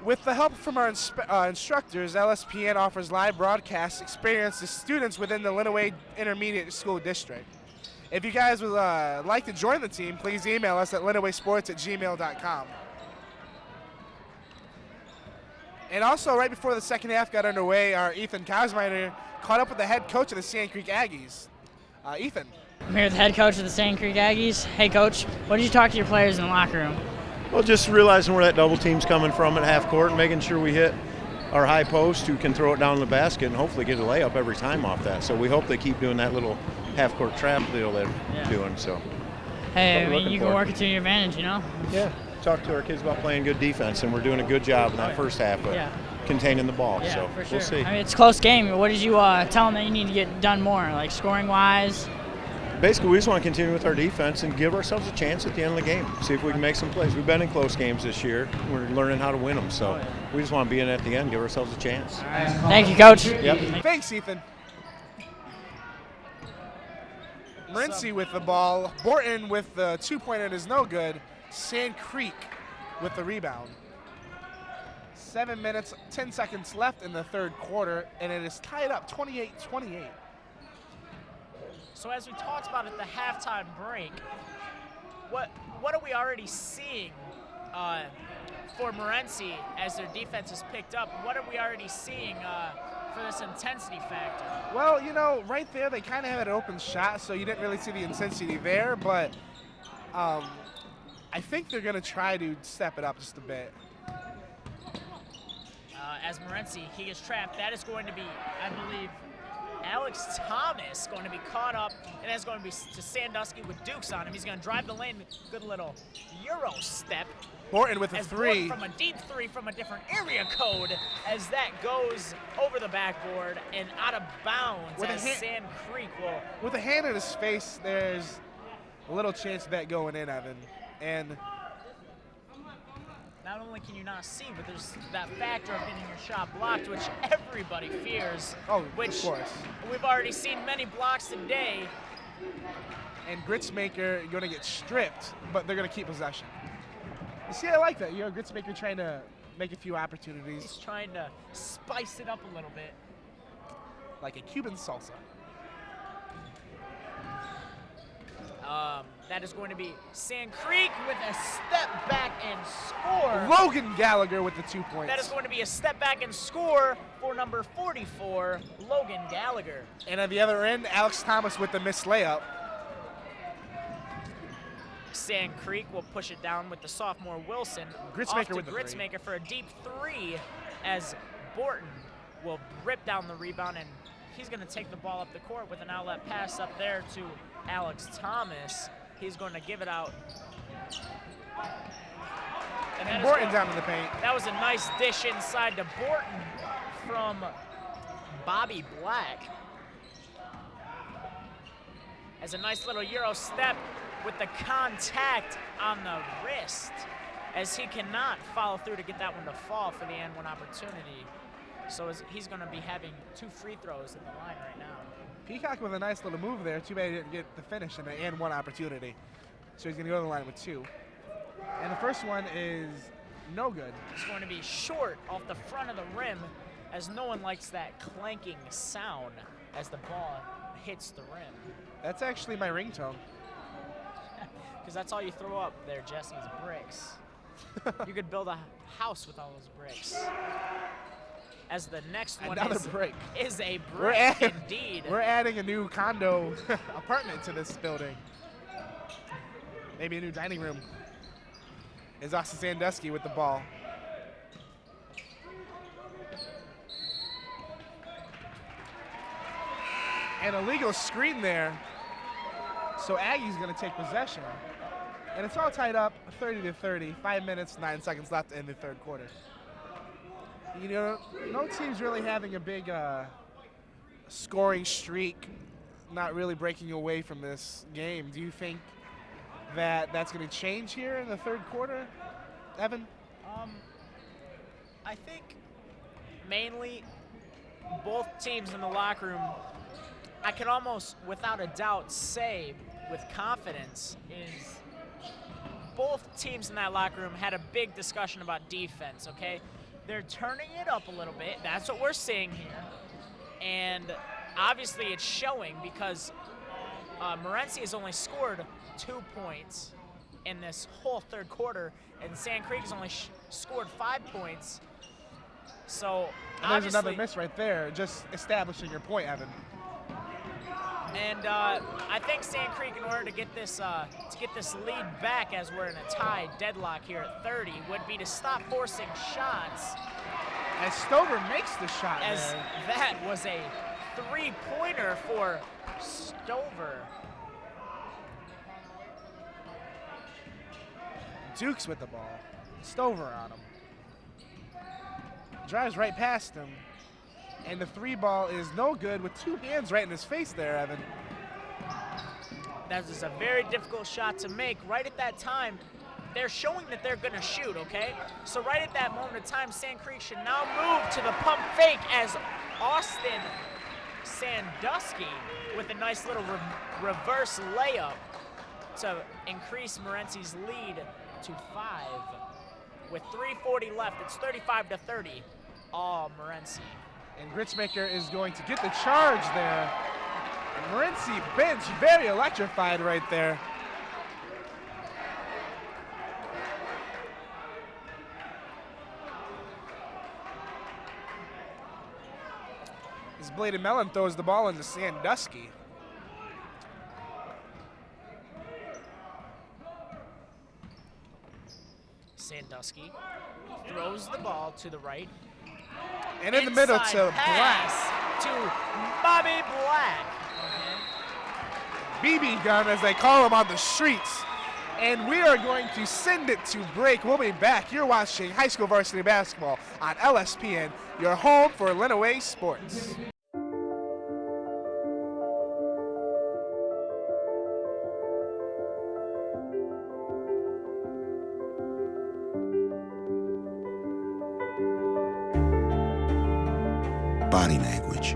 With the help from our instructors, LSPN offers live broadcast experience to students within the Lenawee Intermediate School District. If you guys would like to join the team, please email us at lenaweesports@gmail.com. And also, right before the second half got underway, our Ethan Kosminer caught up with the head coach of the Sand Creek Aggies. Ethan. I'm here with the head coach of the Sand Creek Aggies. Hey, Coach, what did you talk to your players in the locker room? Well, just realizing where that double team's coming from at half court and making sure we hit our high post who can throw it down in the basket and hopefully get a layup every time off that. So we hope they keep doing that little half court trap deal they're doing. So. Hey, I mean, you can work it to your advantage, you know? Yeah. Talk to our kids about playing good defense, and we're doing a good job in that first half of containing the ball. Yeah, so for sure. we'll see. I mean, it's a close game. What did you tell them that you need to get done more, like scoring-wise? Basically, we just want to continue with our defense and give ourselves a chance at the end of the game. See if we can make some plays. We've been in close games this year. We're learning how to win them, so we just want to be in at the end, give ourselves a chance. Thank you, Coach. Yep. Thanks, Ethan. Morenci with the ball. Borton with the two-pointer is no good. Sand Creek with the rebound. 7 minutes, 10 seconds left in the third quarter, and it is tied up 28-28. So as we talked about at the halftime break, what are we already seeing for Morenci as their defense is picked up? What are we already seeing for this intensity factor? Well, you know, right there they kind of had an open shot, so you didn't really see the intensity there, but I think they're going to try to step it up just a bit. as Morenci, he is trapped. That is going to be, I believe, Alex Thomas going to be caught up, and that's going to be to Sandusky with Dukes on him. He's going to drive the lane. Good little Euro step. Borton with a as three. Borton from a deep three from a different area code as that goes over the backboard and out of bounds as Sand Creek will. With a hand in his face, there's a little chance of that going in, Evan. And not only can you not see, but there's that factor of getting your shot blocked, which everybody fears. Oh, which of course. We've already seen many blocks today. And Gritsmaker going to get stripped, but they're going to keep possession. You see, I like that. You know, Gritsmaker trying to make a few opportunities. He's trying to spice it up a little bit. Like a Cuban salsa. That is going to be Sand Creek with a step back and score. Logan Gallagher with the 2 points. That is going to be a step back and score for number 44, Logan Gallagher. And at the other end, Alex Thomas with the missed layup. Sand Creek will push it down with the sophomore Wilson. Gritsmaker with the Gritsmaker for a deep three as Borton will rip down the rebound, and he's going to take the ball up the court with an outlet pass up there to Alex Thomas. He's going to give it out. And Borton down in the paint. That was a nice dish inside to Borton from Bobby Black. As a nice little Euro step with the contact on the wrist, as he cannot follow through to get that one to fall for the and one opportunity. So he's going to be having 2 free throws in the line right now. Peacock with a nice little move there. Too bad he didn't get the finish in the and one opportunity. So he's going to go to the line with 2. And the first one is no good. It's going to be short off the front of the rim, as no one likes that clanking sound as the ball hits the rim. That's actually my ringtone. Because that's all you throw up there, Jesse, is bricks. You could build a house with all those bricks. As the next one is a brick, indeed. We're adding a new condo apartment to this building. Maybe a new dining room. Is Austin Sandusky with the ball. An illegal screen there. So Aggie's going to take possession. And it's all tied up 30-30. 5 minutes, 9 seconds left in the third quarter. You know, no team's really having a big scoring streak, not really breaking away from this game. Do you think that that's going to change here in the third quarter, Evan? I think mainly both teams in the locker room, I can almost without a doubt say with confidence is both teams in that locker room had a big discussion about defense, okay? They're turning it up a little bit. That's what we're seeing here. And obviously it's showing because Morenci has only scored 2 points in this whole third quarter, and Sand Creek has only scored 5 points. So and there's another miss right there, just establishing your point, Evan. And I think Sand Creek, in order to get this lead back as we're in a tie deadlock here at 30, would be to stop forcing shots. As Stover makes the shot as there. That was a 3-pointer for Stover. Dukes with the ball. Stover on him. Drives right past him. And the 3 ball is no good with 2 hands right in his face there, Evan. That is a very difficult shot to make. Right at that time, they're showing that they're going to shoot, okay? So right at that moment of time, Sand Creek should now move to the pump fake as Austin Sandusky with a nice little reverse layup to increase Morenci's lead to 5. With 3:40 left, it's 35-30, all Morenci. And Gritsmaker is going to get the charge there. And Morenci bench, very electrified right there. As Bladed Mellon throws the ball into Sandusky. Sandusky throws the ball to the right. And in the middle to Black. Pass to Bobby Black. BB gun, as they call him on the streets. And we are going to send it to break. We'll be back. You're watching high school varsity basketball on LSPN, your home for Lenawee sports. Body language.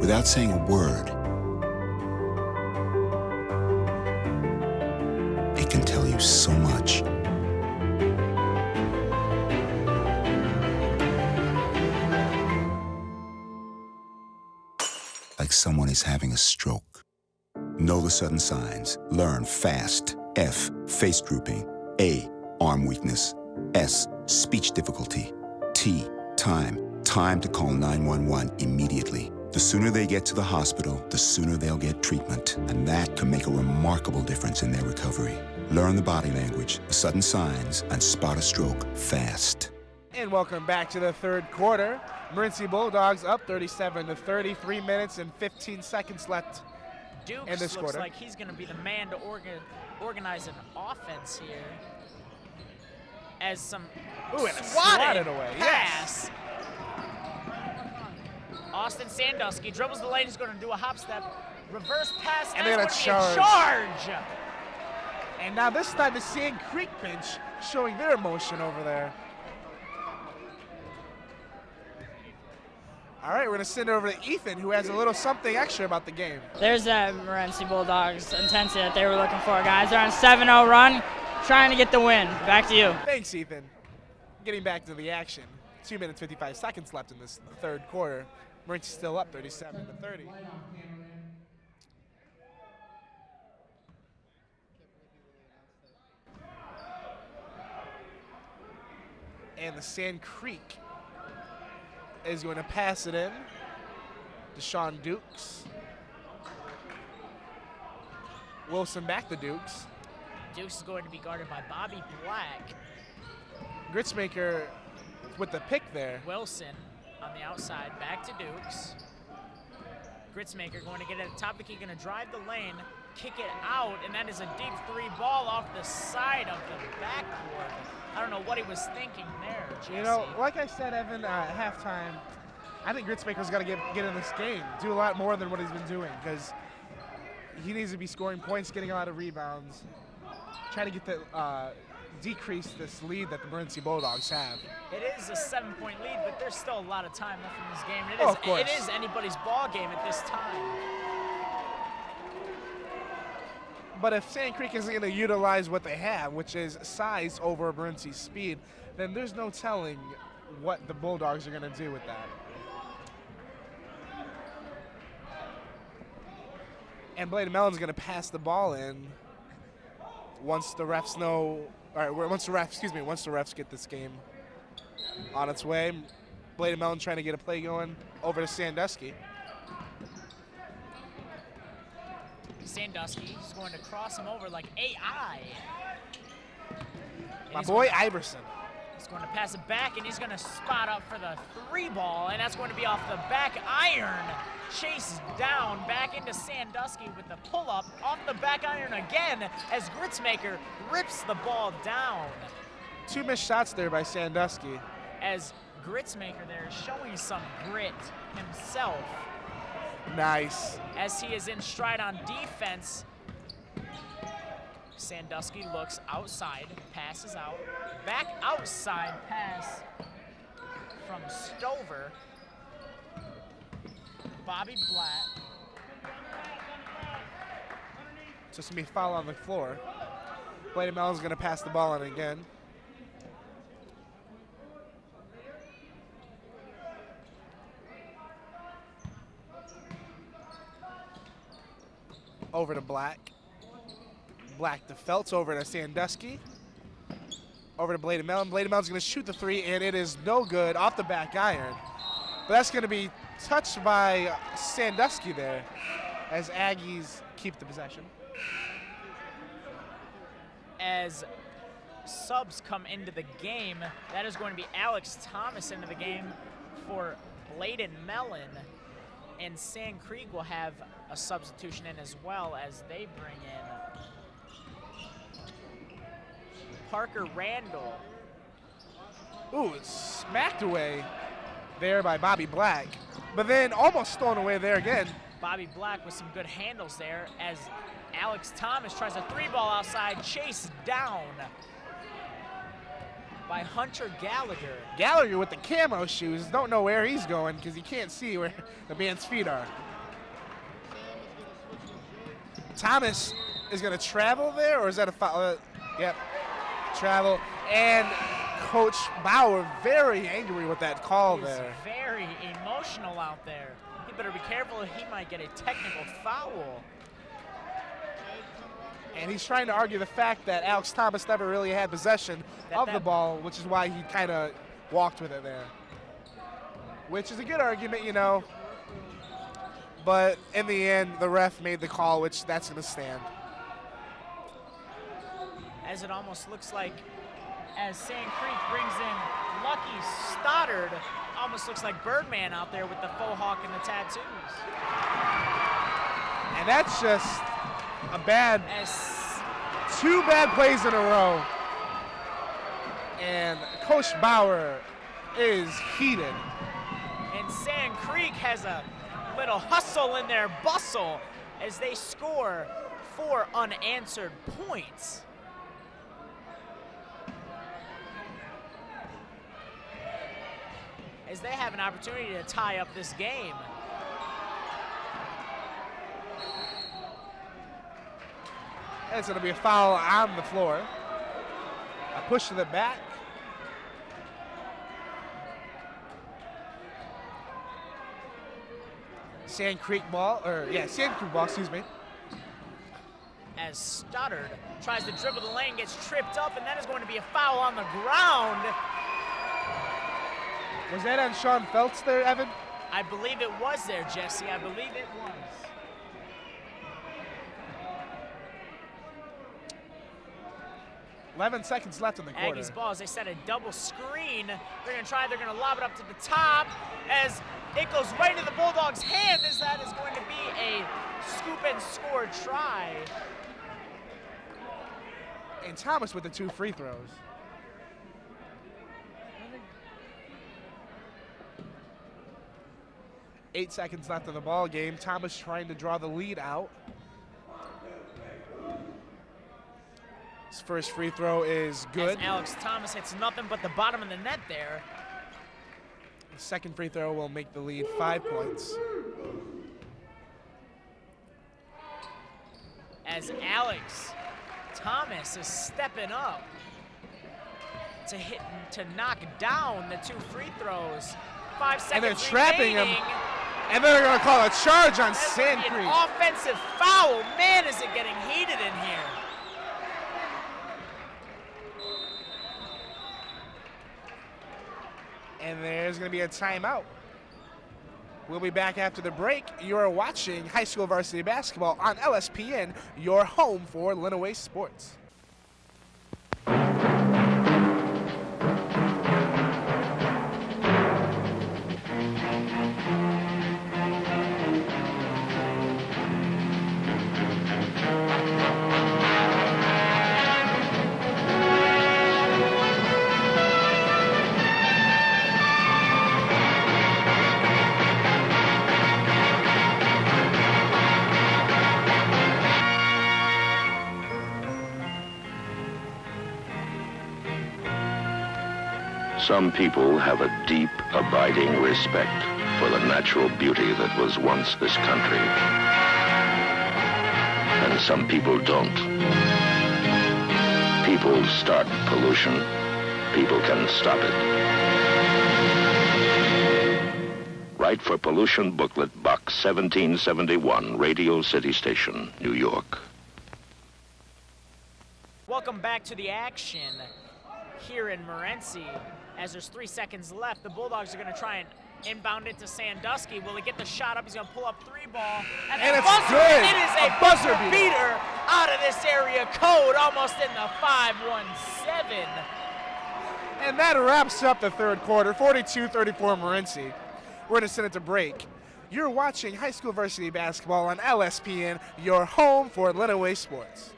Without saying a word, it can tell you so much. Like someone is having a stroke. Know the sudden signs. Learn fast. F, face drooping. A, arm weakness. S, speech difficulty. T, time. Time to call 911 immediately. The sooner they get to the hospital, the sooner they'll get treatment, and that can make a remarkable difference in their recovery. Learn the body language, the sudden signs, and spot a stroke fast. And welcome back to the third quarter. Morenci Bulldogs up 37-30, 3 minutes and 15 seconds left in this quarter. Looks like he's going to be the man to organize an offense here. As some swatted away. Pass. Yes. Austin Sandusky dribbles the lane. He's going to do a hop step, reverse pass, and they're going to charge. And now this time the Sand Creek bench showing their emotion over there. All right, we're going to send it over to Ethan, who has a little something extra about the game. There's that Morenci Bulldogs intensity that they were looking for, guys. They're on a 7-0 run, trying to get the win. Back to you. Thanks, Ethan. Getting back to the action. 2 minutes, 55 seconds left in this third quarter. Morenci still up 37-30. And the Sand Creek is going to pass it in to Sean Dukes. Wilson back to Dukes. Dukes is going to be guarded by Bobby Black. Gritzmaker with the pick there. Wilson on the outside, back to Dukes. Gritzmaker going to get at the top of the key, going to drive the lane, kick it out, and that is a deep three ball off the side of the backboard. I don't know what he was thinking there, Jesse. You know, like I said, Evan, at halftime, I think Gritzmaker's got to get in this game, do a lot more than what he's been doing, because he needs to be scoring points, getting a lot of rebounds, trying to get the decrease this lead that the Morenci Bulldogs have. It is a 7-point lead, but there's still a lot of time left in this game. It is anybody's ball game at this time. But if Sand Creek isn't going to utilize what they have, which is size over Morenci's speed, then there's no telling what the Bulldogs are going to do with that. And Blade Mellon's going to pass the ball in once the refs know. All right, once the refs get this game on its way. Blade Mellon trying to get a play going over to Sandusky. Sandusky is going to cross him over like AI. My boy Iverson. He's going to pass it back, and he's going to spot up for the three ball, and that's going to be off the back iron. Chase down, back into Sandusky with the pull-up, off the back iron again as Gritzmaker rips the ball down. 2 missed shots there by Sandusky. As Gritzmaker there is showing some grit himself. Nice. As he is in stride on defense, Sandusky looks outside, passes out, back outside pass from Stover. Bobby Blatt. So it's going to be a foul on the floor. Blade Mellon's going to pass the ball in again. Over to Black. Black to Feltz, over to Sandusky. Over to Blade Mellon. Blade Mellon's going to shoot the three, and it is no good off the back iron. But that's going to be touched by Sandusky there as Aggies keep the possession. As subs come into the game. That is going to be Alex Thomas into the game for Bladen Mellon. And Sand Creek will have a substitution in as well as they bring in Parker Randall. Ooh, it's smacked away there by Bobby Black, but then almost stolen away there again. Bobby Black with some good handles there as Alex Thomas tries a 3-ball outside, chased down by Hunter Gallagher. Gallagher with the camo shoes, don't know where he's going because he can't see where the man's feet are. Thomas is going to travel there, or is that a foul? Yep, travel. And Coach Bauer very angry with that call there. Very emotional out there. He better be careful, he might get a technical foul. And he's trying to argue the fact that Alex Thomas never really had possession of the ball, which is why he kind of walked with it there. Which is a good argument, you know. But in the end, the ref made the call, which that's going to stand. As it almost looks like, as Sand Creek brings in Lucky Stoddard, almost looks like Birdman out there with the faux hawk and the tattoos. And that's just a bad, two bad plays in a row. And Coach Bauer is heated. And Sand Creek has a little hustle in their bustle as they score 4 unanswered points. As they have an opportunity to tie up this game. It's going to be a foul on the floor. A push to the back. Sand Creek ball, Sand Creek ball, excuse me. As Stoddard tries to dribble the lane, gets tripped up, and that is going to be a foul on the ground. Was that on Sean Feltz there, Evan? I believe it was there, Jesse. I believe it was. .11 seconds left in the quarter. Aggies ball as they set a double screen. They're going to lob it up to the top as it goes right into the Bulldogs' hand as that is going to be a scoop and score try. And Thomas with the 2 free throws. Eight seconds left in the ball game. Thomas trying to draw the lead out. His first free throw is good. As Alex Thomas hits nothing but the bottom of the net there. The second free throw will make the lead 5 points. As Alex Thomas is stepping up to knock down the 2 free throws. 5 seconds and they're trapping remaining. him. And they're going to call a charge on Sand Creek. An offensive foul. Man, is it getting heated in here. And there's going to be a timeout. We'll be back after the break. You're watching high school varsity basketball on LSPN, your home for Lenawee sports. Some people have a deep, abiding respect for the natural beauty that was once this country. And some people don't. People start pollution. People can stop it. Write for Pollution Booklet, Box 1771, Radio City Station, New York. Welcome back to the action here in Morenci. As there's 3 seconds left, the Bulldogs are going to try and Inbound it to Sandusky. Will he get the shot up? He's going to pull up 3-ball. And it's good. It is a buzzer beater out of this area code, almost in the 5-1-7. And that wraps up the third quarter, 42-34 Morenci. We're going to send it to break. You're watching high school varsity basketball on LSPN, your home for Lenawee sports.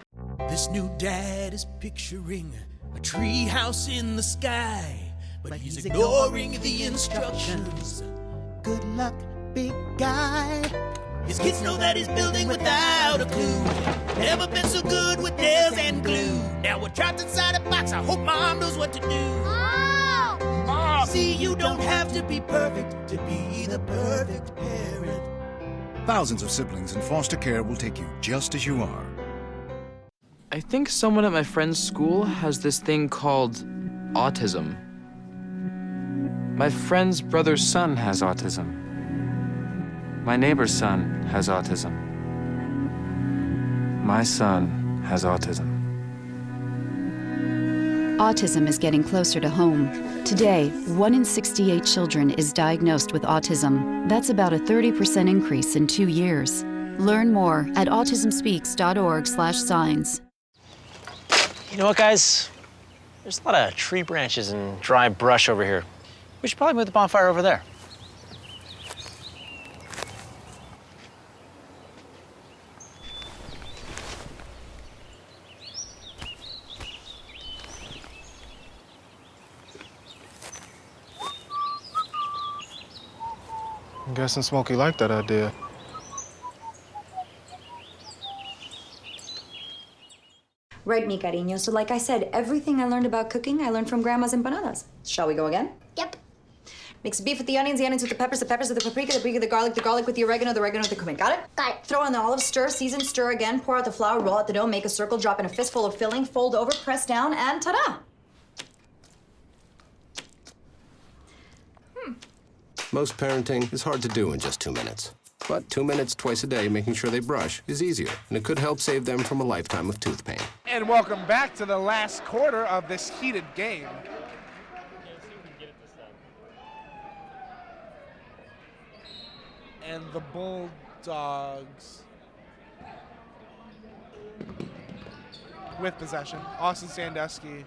This new dad is picturing a tree house in the sky, but he's ignoring the instructions. Good luck, big guy. His kids know that he's building without a clue. Never been so good with nails and glue. Now we're trapped inside a box. I hope mom knows what to do. Mom! See, you don't have to be perfect to be the perfect parent. Thousands of siblings in foster care will take you just as you are. I think someone at my friend's school has this thing called autism. My friend's brother's son has autism. My neighbor's son has autism. My son has autism. Autism is getting closer to home. Today, 1 in 68 children is diagnosed with autism. That's about a 30% increase in 2 years. Learn more at autismspeaks.org/signs. You know what, guys? There's a lot of tree branches and dry brush over here. We should probably move the bonfire over there. I'm guessing Smokey liked that idea. Right, mi cariño. So like I said, everything I learned about cooking, I learned from Grandma's empanadas. Shall we go again? Yep. Mix the beef with the onions with the peppers with the paprika with the garlic with the oregano with the cumin. Got it? Got it. Throw in the olives, stir, season, stir again, pour out the flour, roll out the dough, make a circle, drop in a fistful of filling, fold over, press down, and ta-da! Most parenting is hard to do in just 2 minutes. But 2 minutes twice a day making sure they brush is easier, and it could help save them from a lifetime of tooth pain. And welcome back to the last quarter of this heated game. And the Bulldogs with possession. Austin Sandusky.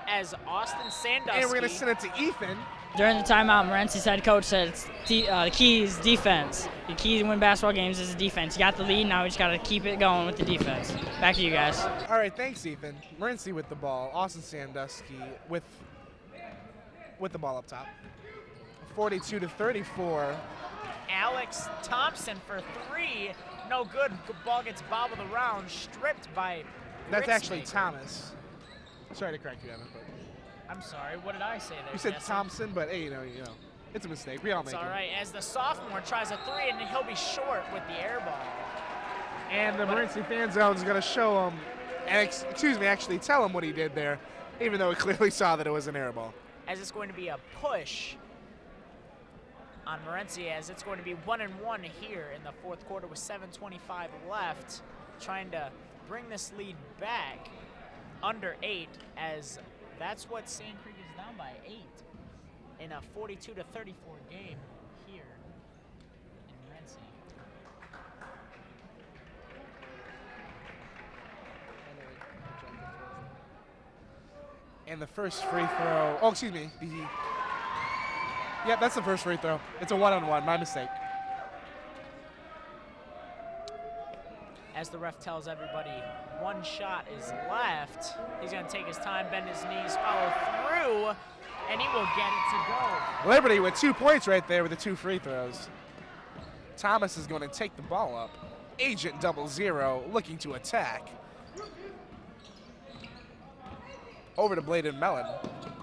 As Austin Sandusky. And we're going to send it to Ethan. During the timeout, Morenci's head coach said the key is defense. The key to win basketball games is defense. You got the lead, now we just got to keep it going with the defense. Back to you guys. All right, thanks, Ethan. Morenci with the ball. Austin Sandusky with the ball up top. 42-34. Alex Thompson for 3. No good. Ball gets bobbled around, stripped by That's Ritzmaker. actually Thomas. Sorry to correct you, Evan. But I'm sorry. What did I say there? you said Jesse? Thompson, but hey, you know, it's a mistake. We all make It's it. all right. As the sophomore tries a 3, and he'll be short with the air ball. And the Morenci fan zone is going to show him, and actually tell him what he did there, even though he clearly saw that it was an air ball. As it's going to be a push on Morenci, as it's going to be 1-1 here in the fourth quarter with 7:25 left, trying to bring this lead back under 8, as that's what Sand Creek is down by 8 in a 42-34 game here in Morenci. And the first free throw, yep, that's the first free throw. It's a one-on-one, my mistake. As the ref tells everybody 1 shot is left, he's going to take his time, bend his knees, follow through, and he will get it to go. Liberty with 2 points right there with the 2 free throws. Thomas is going to take the ball up. Agent 00 looking to attack. Over to Bladen Mellon.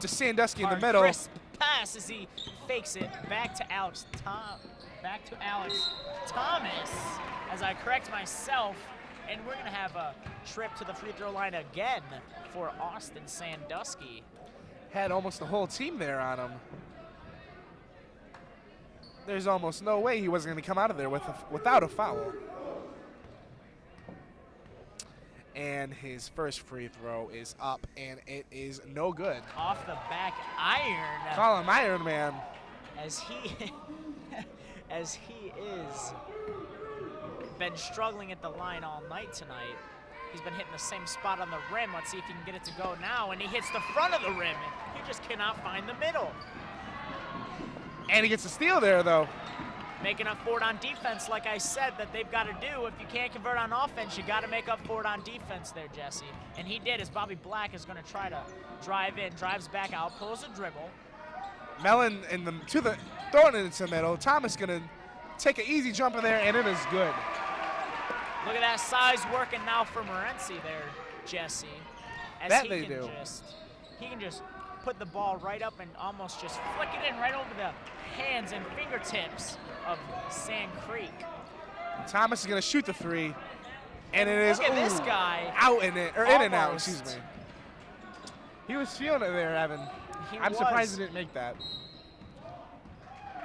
To Sandusky in the middle. Crisp pass as he fakes it back to Alex Thomas, as I correct myself, and we're going to have a trip to the free throw line again for Austin Sandusky. Had almost the whole team there on him. There's almost no way he wasn't going to come out of there without a foul. And his first free throw is up, and it is no good. Off the back iron. Call him Iron Man. As he is been struggling at the line all night tonight. He's been hitting the same spot on the rim. Let's see if he can get it to go now. And he hits the front of the rim. He just cannot find the middle. And he gets a steal there, though. Making up for it on defense, like I said, that they've got to do. If you can't convert on offense, you got to make up for it on defense there, Jesse. And he did, as Bobby Black is going to try to drive in, drives back out, pulls a dribble. Mellon throwing it into the middle. Thomas going to take an easy jumper there, and it is good. Look at that size working now for Morenci there, Jesse. As he can just put the ball right up and almost just flick it in right over the hands and fingertips of Sand Creek. And Thomas is going to shoot the three, and it is look at this guy out in it, or in and out, excuse me. He was feeling it there, Evan. I'm surprised he didn't make that.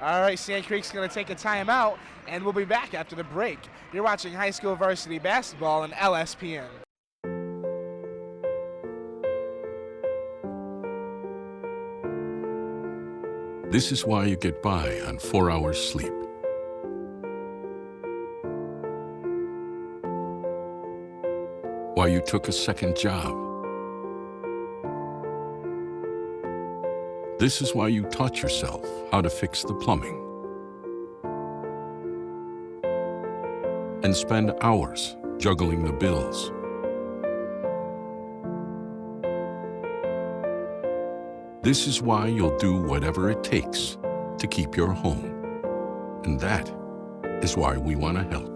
All right, Sand Creek's going to take a timeout, and we'll be back after the break. You're watching high school varsity basketball on LSPN. This is why you get by on 4 hours sleep. Why you took a second job. This is why you taught yourself how to fix the plumbing and spend hours juggling the bills. This is why you'll do whatever it takes to keep your home. And that is why we want to help.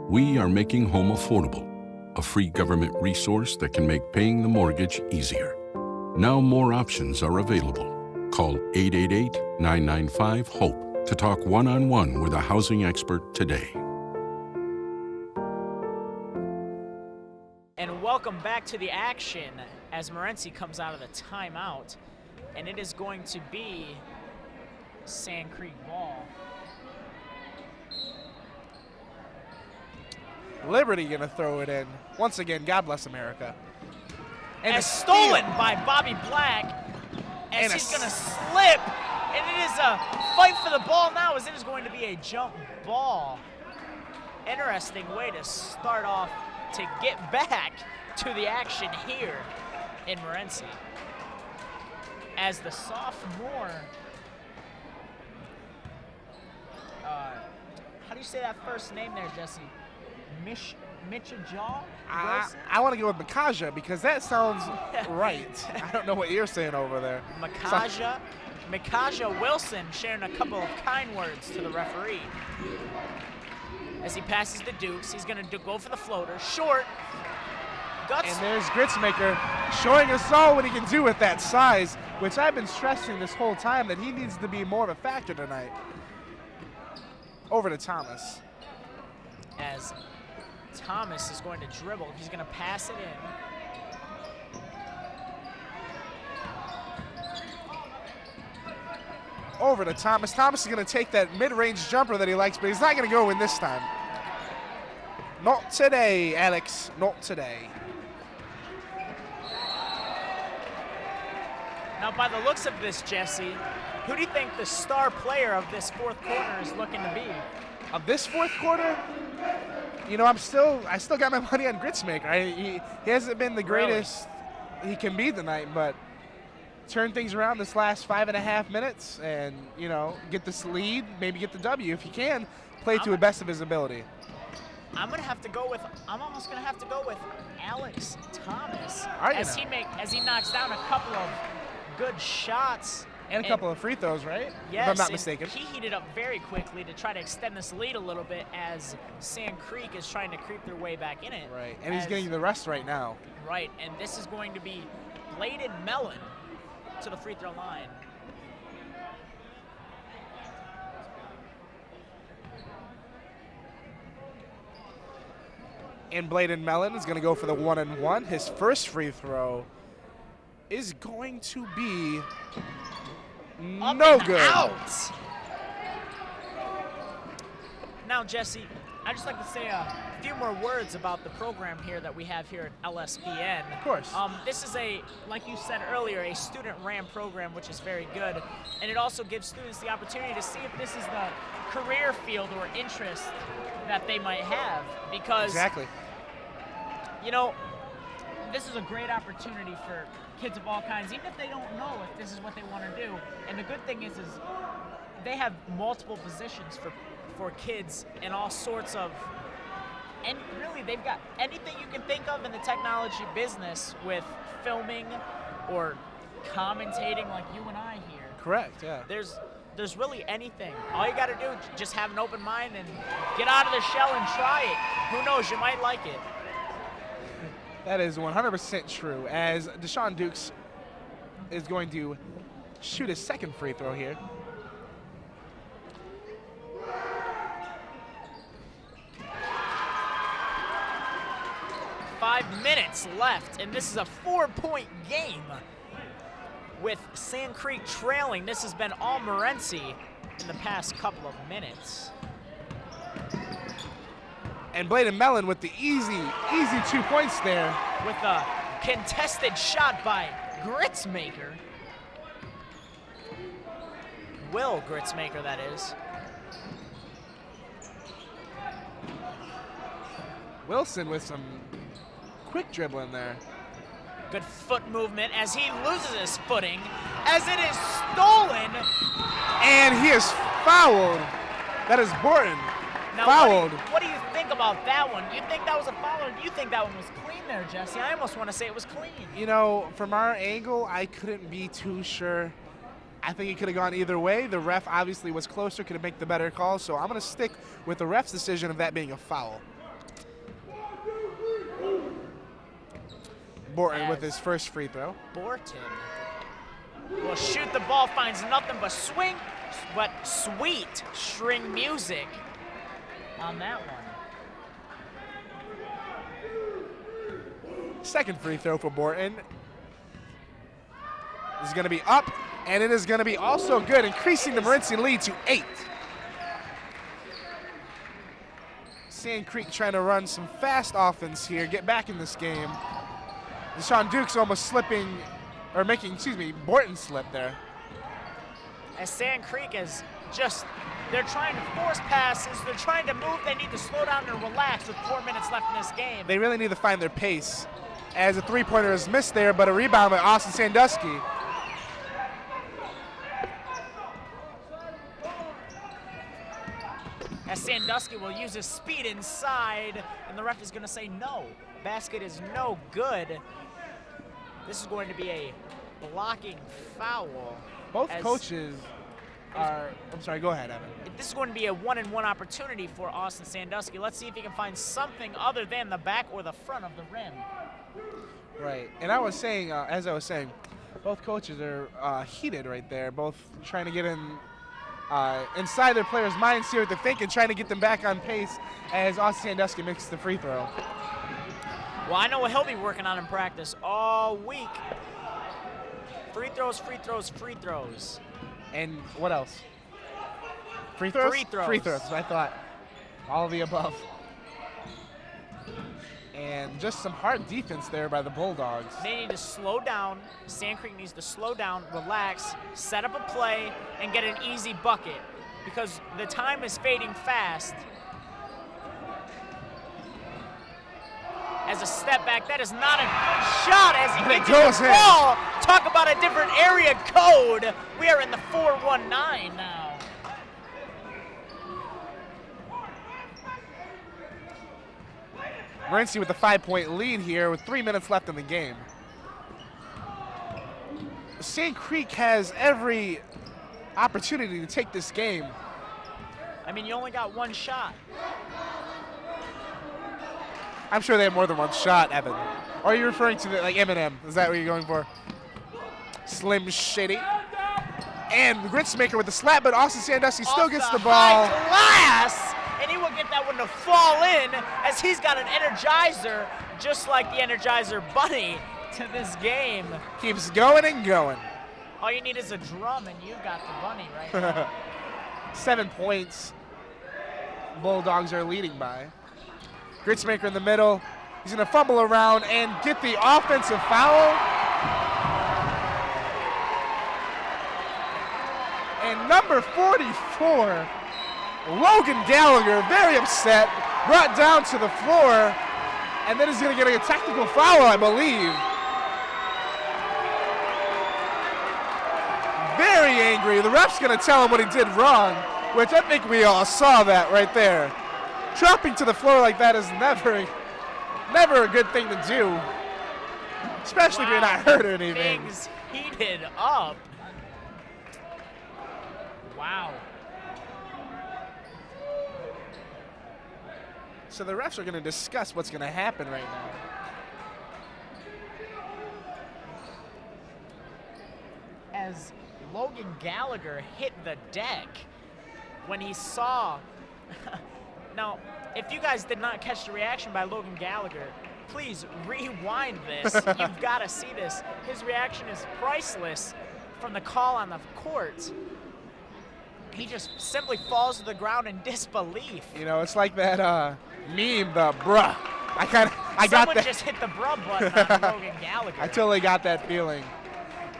We are making home affordable, a free government resource that can make paying the mortgage easier. Now more options are available. Call 888-995-HOPE to talk one-on-one with a housing expert today. And welcome back to the action as Morenci comes out of the timeout. And it is going to be Sand Creek ball. Liberty going to throw it in. Once again, God bless America. And stolen by Bobby Black as he's going to slip. And it is a fight for the ball now as it is going to be a jump ball. Interesting way to start off to get back to the action here in Morenci. As the sophomore, how do you say that first name there, Jesse? Michaja? I want to go with Makaja because that sounds right. I don't know what you're saying over there. Makaja Wilson sharing a couple of kind words to the referee. As he passes the Dukes, he's going to go for the floater. Short. Guts. And there's Gritzmaker showing us all what he can do with that size, which I've been stressing this whole time that he needs to be more of a factor tonight. Over to Thomas. As Thomas is going to dribble, he's going to pass it in. Over to Thomas. Thomas is going to take that mid-range jumper that he likes, but he's not going to go in this time. Not today, Alex. Not today. Now, by the looks of this, Jesse, who do you think the star player of this fourth quarter is looking to be? Of this fourth quarter? You know, I still got my money on Gritzmaker. He hasn't been the greatest he can be tonight, but turn things around this last 5.5 minutes and, you know, get this lead, maybe get the W if you can, play to the best of his ability. I'm almost gonna have to go with Alex Thomas as he knocks down a couple of good shots. And a couple of free throws, right? Yes, if I'm not mistaken. He heated up very quickly to try to extend this lead a little bit as Sand Creek is trying to creep their way back in it. Right, and he's getting the rest right now. Right, and this is going to be Bladen Mellon to the free throw line. And Bladen Mellon is going to go for the 1-and-1. His first free throw is going to be no good. Out. Now, Jesse, I'd just like to say a few more words about the program here that we have here at LSPN. Of course. This is like you said earlier, a student-ran program, which is very good. And it also gives students the opportunity to see if this is the career field or interest that they might have. Because, exactly. You know, this is a great opportunity for kids of all kinds, even if they don't know if this is what they want to do. And the good thing is they have multiple positions for kids in all sorts of, and really they've got anything you can think of in the technology business with filming or commentating like you and I here. Correct, yeah. There's really anything. All you got to do is just have an open mind and get out of the shell and try it. Who knows, you might like it. That is 100% true, as Deshaun Dukes is going to shoot his second free throw here. Five minutes left, and this is a 4-point game with Sand Creek trailing. This has been all Morenci in the past couple of minutes. And Bladen Mellon with the easy 2 points there. With a contested shot by Gritzmaker. Will Gritzmaker, that is. Wilson with some quick dribbling there. Good foot movement as he loses his footing, as it is stolen. And he is fouled. That is Borton. Now, fouled. What do you think about that one? You think that was a foul, or do you think that one was clean there, Jesse? I almost want to say it was clean. You know, from our angle, I couldn't be too sure. I think it could have gone either way. The ref obviously was closer, could have made the better call, so I'm going to stick with the ref's decision of that being a foul. Borton with his first free throw. Borton will shoot the ball, finds nothing but sweet string music on that one. Second free throw for Borton. Is going to be up, and it is going to be also good, increasing the Morenci lead to 8. Sand Creek trying to run some fast offense here, get back in this game. Deshaun Dukes almost slipping, or making, Borton slip there. As Sand Creek is they're trying to force passes, they're trying to move, they need to slow down and relax with 4 minutes left in this game. They really need to find their pace, as a three-pointer is missed there, but a rebound by Austin Sandusky. As Sandusky will use his speed inside, and the ref is going to say no. Basket is no good. This is going to be a blocking foul. Both coaches are, I'm sorry, go ahead, Evan. This is going to be a 1-and-1 opportunity for Austin Sandusky. Let's see if he can find something other than the back or the front of the rim. Right, and I was saying, as I was saying, both coaches are heated right there, both trying to get in inside their players' minds, see what they're thinking, trying to get them back on pace as Austin Sandusky makes the free throw. Well, I know what he'll be working on in practice all week. Free throws, free throws, free throws. And what else? Free throws? Free throws. Free throws, I thought. All of the above. And just some hard defense there by the Bulldogs. They need to slow down. Sand Creek needs to slow down, relax, set up a play, and get an easy bucket because the time is fading fast. As a step back, that is not a good shot as he gets the ball. Talk about a different area code. We are in the 4-1-9 now. Morenci with a 5-point lead here with 3 minutes left in the game. Sand Creek has every opportunity to take this game. I mean, you only got one shot. I'm sure they have more than one shot, Evan. Or are you referring to like Eminem? Is that what you're going for? Slim Shady. And Gritzmaker with the slap, but Austin Sandusky still gets the ball. Glass, and he will get that one to fall in as he's got an Energizer, just like the Energizer Bunny, to this game. Keeps going and going. All you need is a drum, and you've got the bunny right now. 7 points. Bulldogs are leading by. Gritsmaker in the middle. He's going to fumble around and get the offensive foul. And number 44, Logan Gallagher, very upset, brought down to the floor, and then he's going to get a technical foul, I believe. Very angry. The ref's going to tell him what he did wrong, which I think we all saw that right there. Dropping to the floor like that is never a good thing to do, especially if you're not hurt or anything. Things heated up. Wow. So the refs are going to discuss what's going to happen right now. As Logan Gallagher hit the deck when he saw. Now, if you guys did not catch the reaction by Logan Gallagher, please rewind this. You've got to see this. His reaction is priceless from the call on the court. He just simply falls to the ground in disbelief. You know, it's like that meme, the bruh. I got that. Someone just hit the bruh button on Logan Gallagher. I totally got that feeling.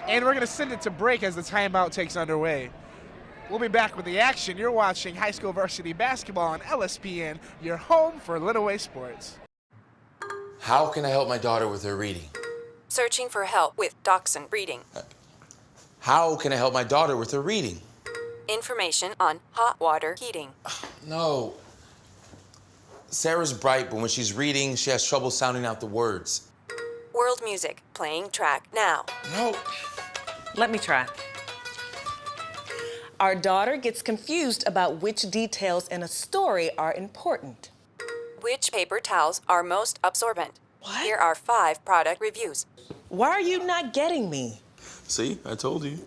And we're going to send it to break as the timeout takes underway. We'll be back with the action. You're watching high school varsity basketball on LSPN, your home for Lenawee sports. How can I help my daughter with her reading? Searching for help with Dachshund Reading. How can I help my daughter with her reading? Information on hot water heating. No. Sarah's bright, but when she's reading, she has trouble sounding out the words. World music, playing track now. No. Let me try. Our daughter gets confused about which details in a story are important. Which paper towels are most absorbent? What? Here are 5 product reviews. Why are you not getting me? See, I told you.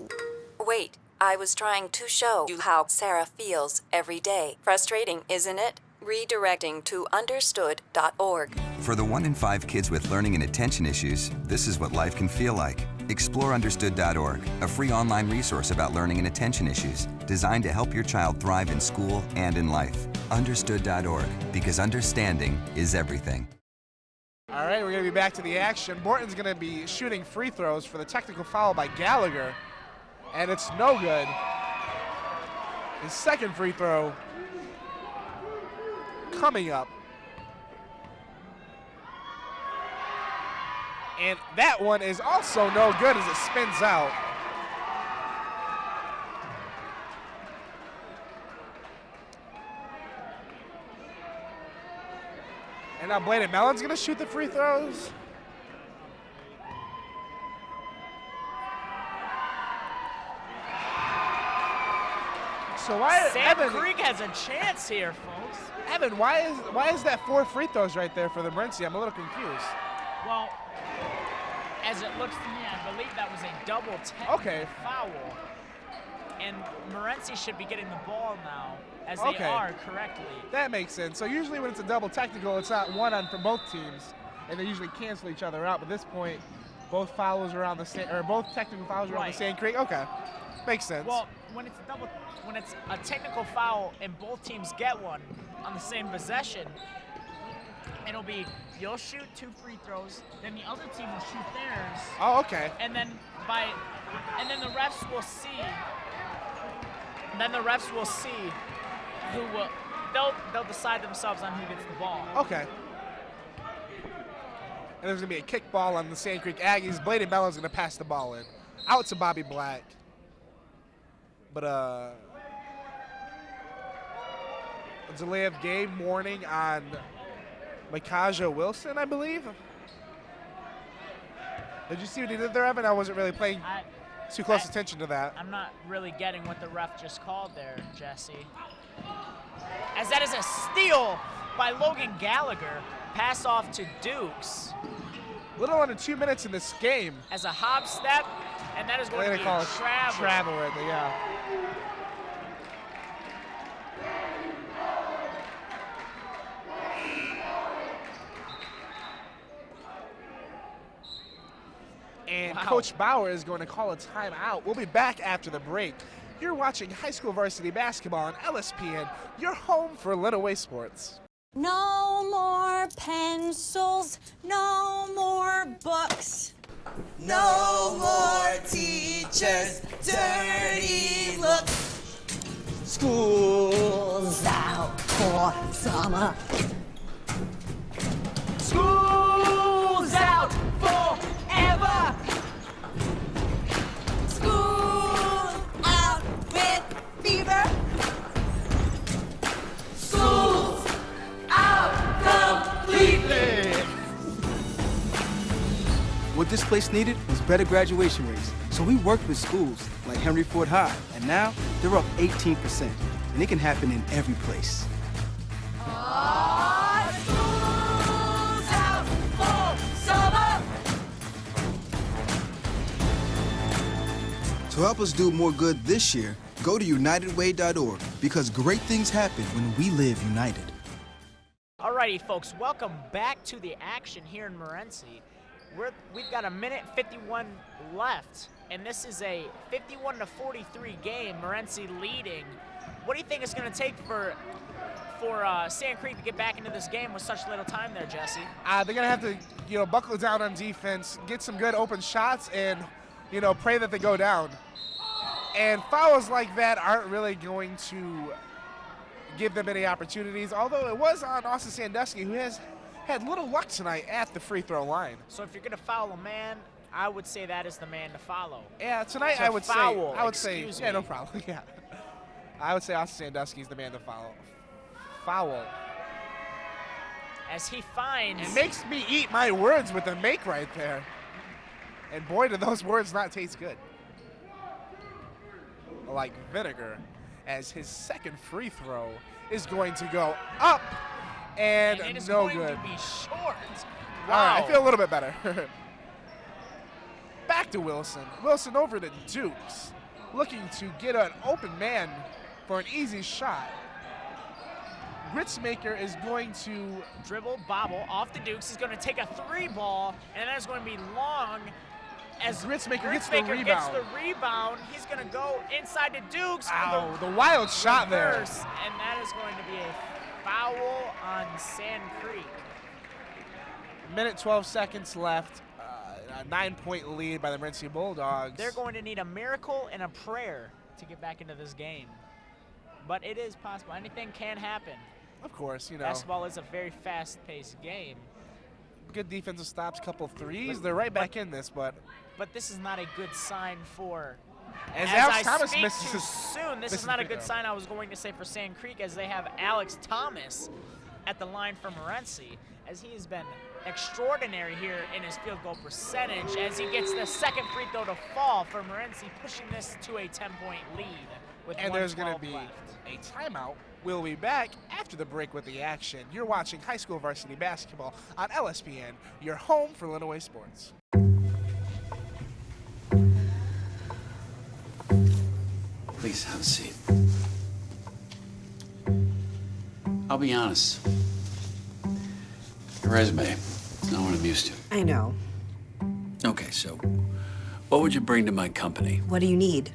Wait, I was trying to show you how Sarah feels every day. Frustrating, isn't it? Redirecting to understood.org. For the 1 in 5 kids with learning and attention issues, this is what life can feel like. Explore understood.org, a free online resource about learning and attention issues, designed to help your child thrive in school and in life. Understood.org, because understanding is everything. All right, we're going to be back to the action. Borton's going to be shooting free throws for the technical foul by Gallagher, and it's no good. His second free throw coming up. And that one is also no good as it spins out. And now Bladen Mellon's gonna shoot the free throws. So why Sam Evan, Creek has a chance here, folks. Evan, why is that 4 free throws right there for the Morenci? I'm a little confused. Well, as it looks to me, I believe that was a double technical foul. And Morenci should be getting the ball now, as they are correctly. That makes sense. So usually when it's a double technical, it's not one on for both teams, and they usually cancel each other out. But at this point, both fouls are on the same, or both technical fouls are on the same creek. Okay, makes sense. Well, when it's a technical foul and both teams get one on the same possession, it'll be you'll shoot 2 free throws, then the other team will shoot theirs. Oh, okay. And then the refs will see. Then the refs will see who will. They'll decide themselves on who gets the ball. Okay. And there's gonna be a kick ball on the Sand Creek Aggies. Bladen Mellon's gonna pass the ball in, out to Bobby Black. But a delay of game warning on Mikaja Wilson, I believe. Did you see what he did there, Evan? I wasn't really paying too close attention to that. I'm not really getting what the ref just called there, Jesse. As that is a steal by Logan Gallagher. Pass off to Dukes. Little under 2 minutes in this game. As a hop step, and that is going to be call a travel. Travel right there, yeah. And Coach Bauer is going to call a timeout. We'll be back after the break. You're watching high school varsity basketball on LSPN, your home for Lenawee sports. No more pencils, no more books. No more teachers' dirty looks. School's out for summer. School's out forever. School's out with fever. School's out completely. What this place needed was better graduation rates. So we worked with schools like Henry Ford High, and now they're up 18%. And it can happen in every place. School's out for summer. To help us do more good this year, go to unitedway.org, because great things happen when we live united. Alrighty, folks, welcome back to the action here in Morenci. We've got a minute 51 left, and this is a 51-43 game. Morenci leading. What do you think it's going to take for Sand Creek to get back into this game with such little time there, Jesse? They're going to have to, buckle down on defense, get some good open shots, and, pray that they go down. And fouls like that aren't really going to give them any opportunities, although it was on Austin Sandusky, who has had little luck tonight at the free throw line. So if you're going to foul a man, I would say that is the man to follow. Yeah, tonight So I would say, excuse yeah, me. no problem. Yeah, I would say Austin Sandusky is the man to follow. Foul. As he finds. It makes me eat my words with the make right there. And boy, do those words not taste good. Like vinegar, as his second free throw is going to go up. And it is no going good. to be short. All right, Wow. I feel a little bit better. Back to Wilson. Wilson over to Dukes, looking to get an open man for an easy shot. Gritzmaker is going to dribble, bobble off the Dukes. He's going to take a three ball, and that is going to be long. As Gritzmaker gets the rebound. He's going to go inside to Dukes. Ow, the wild shot there. Reverse, and that is going to be a foul on Sand Creek. Minute 12 seconds left. A 9-point lead by the Morenci Bulldogs. They're going to need a miracle and a prayer to get back into this game. But it is possible. Anything can happen. Of course, Basketball is a very fast-paced game. Good defensive stops, couple threes. They're right back in this, but this is not a good sign for. As I Alex Thomas speak misses too soon, this is not a good sign. I was going to say for Sand Creek, as they have Alex Thomas at the line for Morenci, as he has been extraordinary here in his field goal percentage, as he gets the second free throw to fall for Morenci, pushing this to a 10-point lead with and there's going to 1:12 be left. a timeout. We'll be back after the break with the action. You're watching high school varsity basketball on LSPN, your home for Lenawee sports. Please have a seat. I'll be honest. Your resume is not what I'm used to. I know. Okay, so what would you bring to my company? What do you need?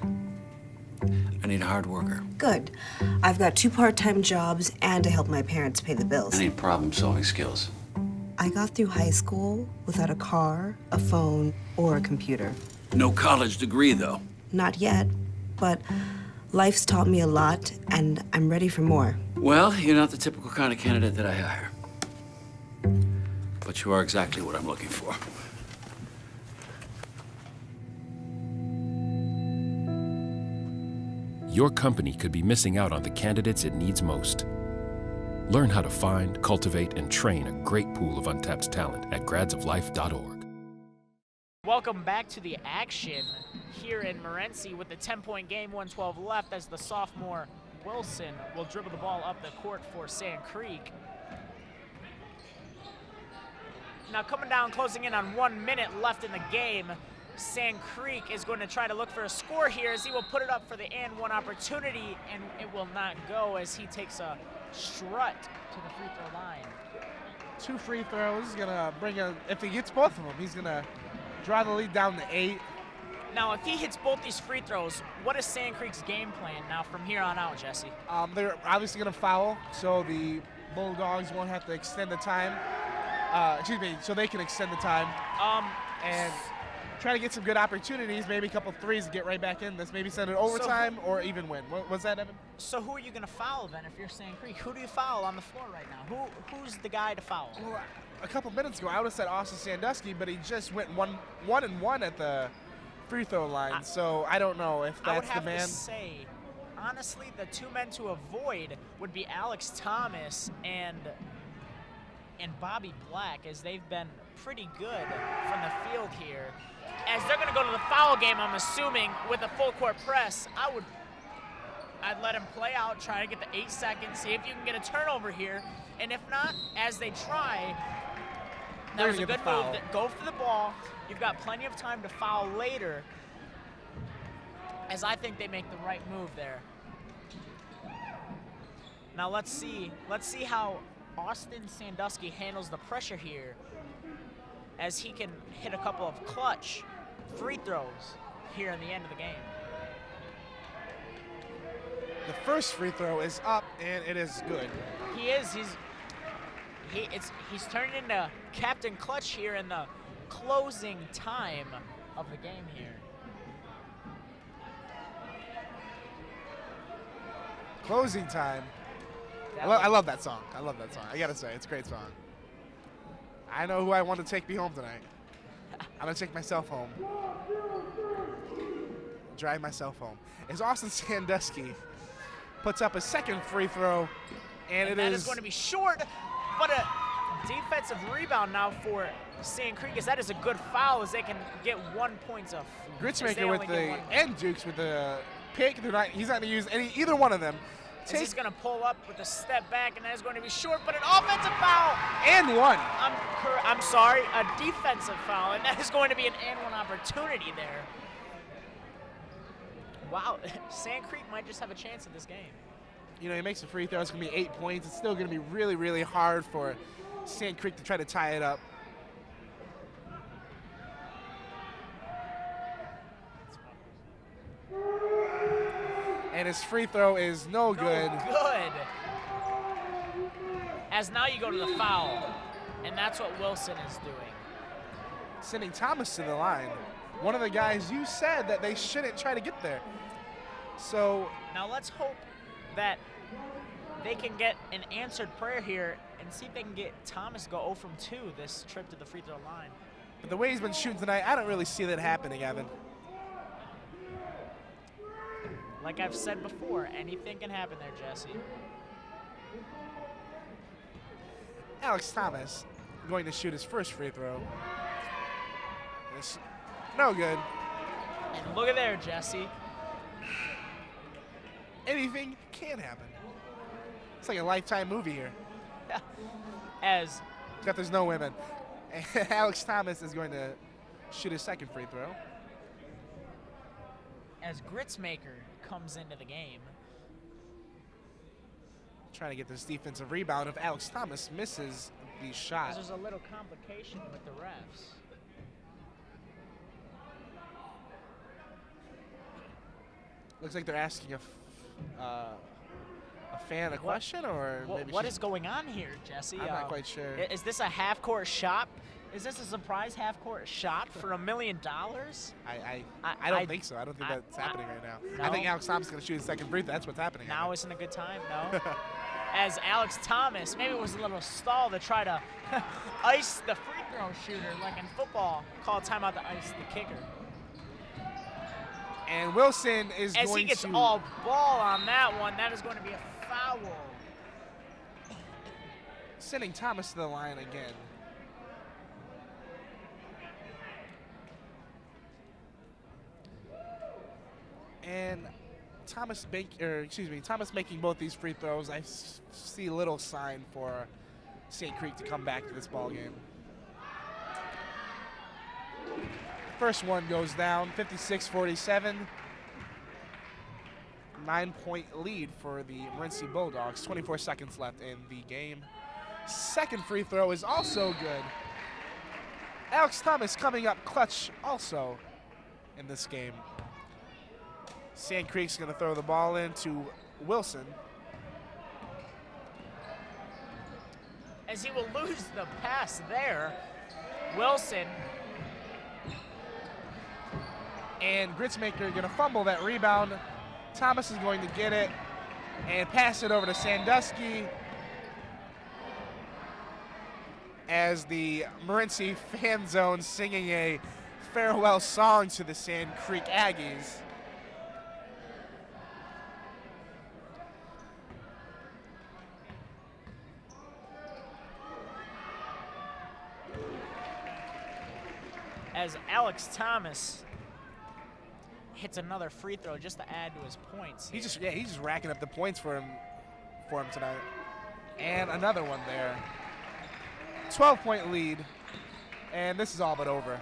I need a hard worker. Good. I've got 2 part-time jobs and to help my parents pay the bills. I need problem-solving skills. I got through high school without a car, a phone, or a computer. No college degree, though. Not yet, but life's taught me a lot, and I'm ready for more. Well, you're not the typical kind of candidate that I hire. But you are exactly what I'm looking for. Your company could be missing out on the candidates it needs most. Learn how to find, cultivate, and train a great pool of untapped talent at gradsoflife.org. Welcome back to the action here in Morenci with the 10-point game, 1:12 left, as the sophomore Wilson will dribble the ball up the court for Sand Creek. Now coming down, closing in on 1 minute left in the game, Sand Creek is going to try to look for a score here, as he will put it up for the and one opportunity, and it will not go, as he takes a strut to the free throw line. 2 free throws, gonna bring if he gets both of them, he's gonna draw the lead down to 8. Now, if he hits both these free throws, what is Sand Creek's game plan now from here on out, Jesse? They're obviously going to foul, so the Bulldogs won't have to extend the time. So they can extend the time. And try to get some good opportunities, maybe a couple threes to get right back in this, maybe send it overtime or even win. What was that, Evan? So who are you going to foul then if you're Sand Creek? Who do you foul on the floor right now? Who's the guy to foul? Well, a couple minutes ago, I would have said Austin Sandusky, but he just went one and one at the free throw line, so I don't know if that's the man. I would have to say, honestly, the two men to avoid would be Alex Thomas and Bobby Black, as they've been pretty good from the field here. As they're going to go to the foul game, I'm assuming, with a full court press, I'd let him play out, try to get the 8 seconds, see if you can get a turnover here, and if not, as they try, that was a good move. Go for the ball. You've got plenty of time to foul later, as I think they make the right move there. Now let's see how Austin Sandusky handles the pressure here, as he can hit a couple of clutch free throws here in the end of the game. The first free throw is up, and it is good. He is. He's turned into Captain Clutch here in the closing time of the game here. Closing time. I love that song. I love that song. I gotta say, it's a great song. I know who I want to take me home tonight. I'm gonna take myself home. Drive myself home. As Austin Sandusky puts up a second free throw, and that is going to be short, but a defensive rebound now for Sand Creek, as that is a good foul, as they can get 1 point of. Gritzmaker with the and Dukes with the pick. He's not going to use either one of them. He's going to pull up with a step back, and that is going to be short, but an offensive foul. And one. I'm sorry, a defensive foul, and that is going to be an and one opportunity there. Wow, Sand Creek might just have a chance in this game. You know, he makes a free throw. It's going to be 8 points. It's still going to be really, really hard for Sand Creek to try to tie it up. And his free throw is no good. Good. As now you go to the foul, and that's what Wilson is doing. Sending Thomas to the line. One of the guys you said that they shouldn't try to get there. So now let's hope that they can get an answered prayer here and see if they can get Thomas to go 0 from 2 this trip to the free throw line. But the way he's been shooting tonight, I don't really see that happening, Evan. Like I've said before, anything can happen there, Jesse. Alex Thomas going to shoot his first free throw. It's no good. And look at there, Jesse. Anything can happen. It's like a Lifetime movie here. Except there's no women. And Alex Thomas is going to shoot his second free throw. As Gritzmaker comes into the game. Trying to get this defensive rebound. If Alex Thomas misses the shot. There's a little complication with the refs. Looks like they're asking a fan a question, or maybe what is going on here, Jesse? I'm not quite sure. Is this a half-court shot? Is this a surprise half-court shot for $1 million? I don't think so. I don't think that's happening right now. No? I think Alex Thomas is going to shoot his second free throw. That's what's happening. Now isn't a good time, no? As Alex Thomas, maybe it was a little stall to try to ice the free throw shooter, like in football, call timeout to ice the kicker. And Wilson is going to... As he gets all ball on that one, that is going to be a foul. Sending Thomas to the line again. And Thomas making both these free throws. I see little sign for St. Creek to come back to this ball game. First one goes down, 56-47. 9-point lead for the Morenci Bulldogs. 24 seconds left in the game. Second free throw is also good. Alex Thomas coming up clutch also. in this game. Sand Creek's going to throw the ball into Wilson. As he will lose the pass there, Wilson. And Gritsmaker going to fumble that rebound. Thomas is going to get it and pass it over to Sandusky as the Morenci fan zone singing a farewell song to the Sand Creek Aggies. As Alex Thomas hits another free throw just to add to his points. He's just racking up the points for him tonight. And another one there. 12-point lead, and this is all but over.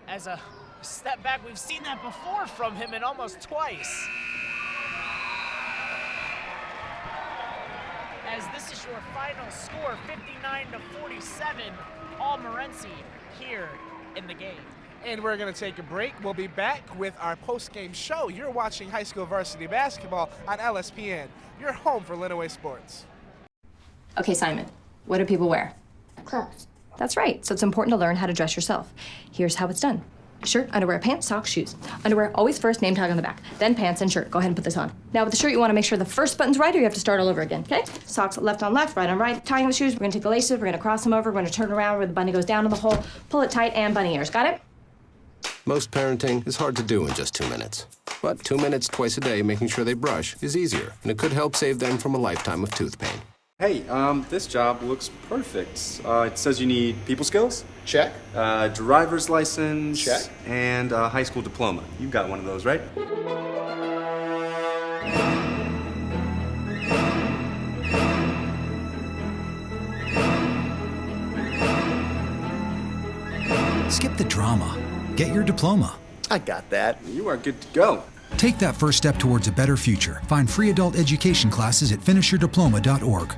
As a step back, we've seen that before from him, and almost twice. As this is your final score, 59-47, all Morenci here in the game. And we're going to take a break. We'll be back with our post-game show. You're watching high school varsity basketball on LSPN. Your home for Lenawee sports. Okay, Simon, what do people wear? Clothes. That's right, so it's important to learn how to dress yourself. Here's how it's done. Shirt, underwear, pants, socks, shoes. Underwear, always first, name tag on the back. Then pants and shirt. Go ahead and put this on. Now with the shirt, you want to make sure the first button's right or you have to start all over again, okay? Socks left on left, right on right. Tying the shoes, we're going to take the laces, we're going to cross them over, we're going to turn around where the bunny goes down in the hole, pull it tight, and bunny ears. Got it? Most parenting is hard to do in just 2 minutes. But 2 minutes twice a day making sure they brush is easier, and it could help save them from a lifetime of tooth pain. Hey, this job looks perfect. It says you need people skills? Check. Driver's license? Check. And a high school diploma. You've got one of those, right? Skip the drama. Get your diploma. I got that. You are good to go. Take that first step towards a better future. Find free adult education classes at finishyourdiploma.org.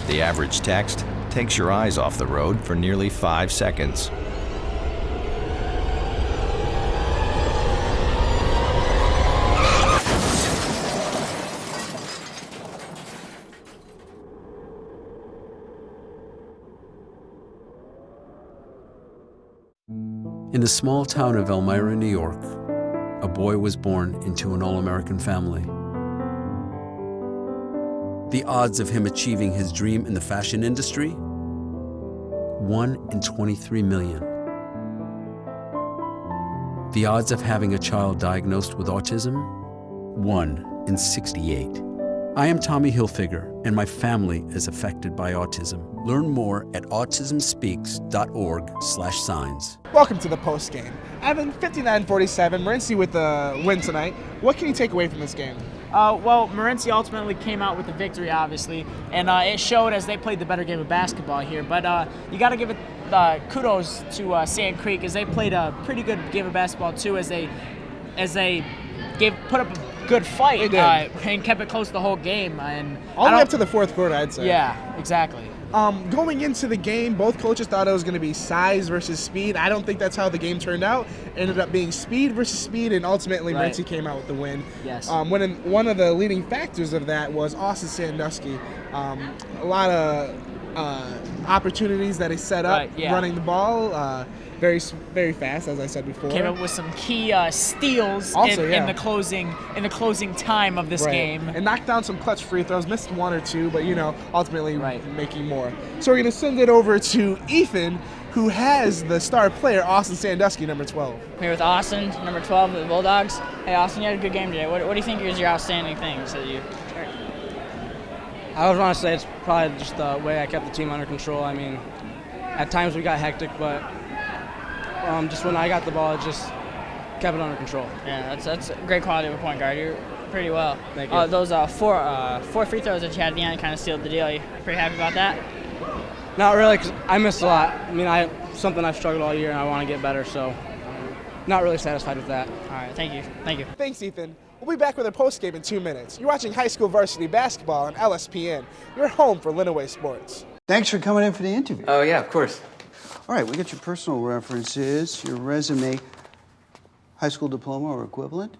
The average text takes your eyes off the road for nearly 5 seconds. In the small town of Elmira, New York, a boy was born into an all-American family. The odds of him achieving his dream in the fashion industry? 1 in 23 million. The odds of having a child diagnosed with autism? 1 in 68. I am Tommy Hilfiger, and my family is affected by autism. Learn more at autismspeaks.org/signs. Welcome to the post game. Evan, 59-47, Morenci with the win tonight. What can you take away from this game? Well, Morenci ultimately came out with the victory, obviously, and it showed as they played the better game of basketball here. But you got to give it kudos to Sand Creek, as they played a pretty good game of basketball too, as they put up a good fight and kept it close the whole game. And all the way up to the fourth quarter, I'd say. Yeah, exactly. Going into the game, both coaches thought it was going to be size versus speed. I don't think that's how the game turned out. It ended up being speed versus speed, and ultimately Morenci came out with the win. Yes. One of the leading factors of that was Austin Sandusky. A lot of opportunities that he set up running the ball. Very, very fast, as I said before. Came up with some key steals in the closing time of this game, and knocked down some clutch free throws. Missed 1 or 2, but ultimately making more. So we're gonna send it over to Ethan, who has the star player Austin Sandusky, number 12. I'm here with Austin, number 12 of the Bulldogs. Hey, Austin, you had a good game today. What do you think is your outstanding things that you? I was want to say it's probably just the way I kept the team under control. I mean, at times we got hectic, but just when I got the ball, it just kept it under control. Yeah, that's a great quality of a point guard. You're pretty well. Thank you. Those four free throws that you had at the end kind of sealed the deal. You pretty happy about that? Not really, because I missed a lot. I mean, something I've struggled all year, and I want to get better. So not really satisfied with that. All right, thank you. Thank you. Thanks, Ethan. We'll be back with a postgame in 2 minutes. You're watching high school varsity basketball on LSPN. You're home for Lenawee Sports. Thanks for coming in for the interview. Oh, yeah, of course. All right, we got your personal references, your resume, high school diploma or equivalent.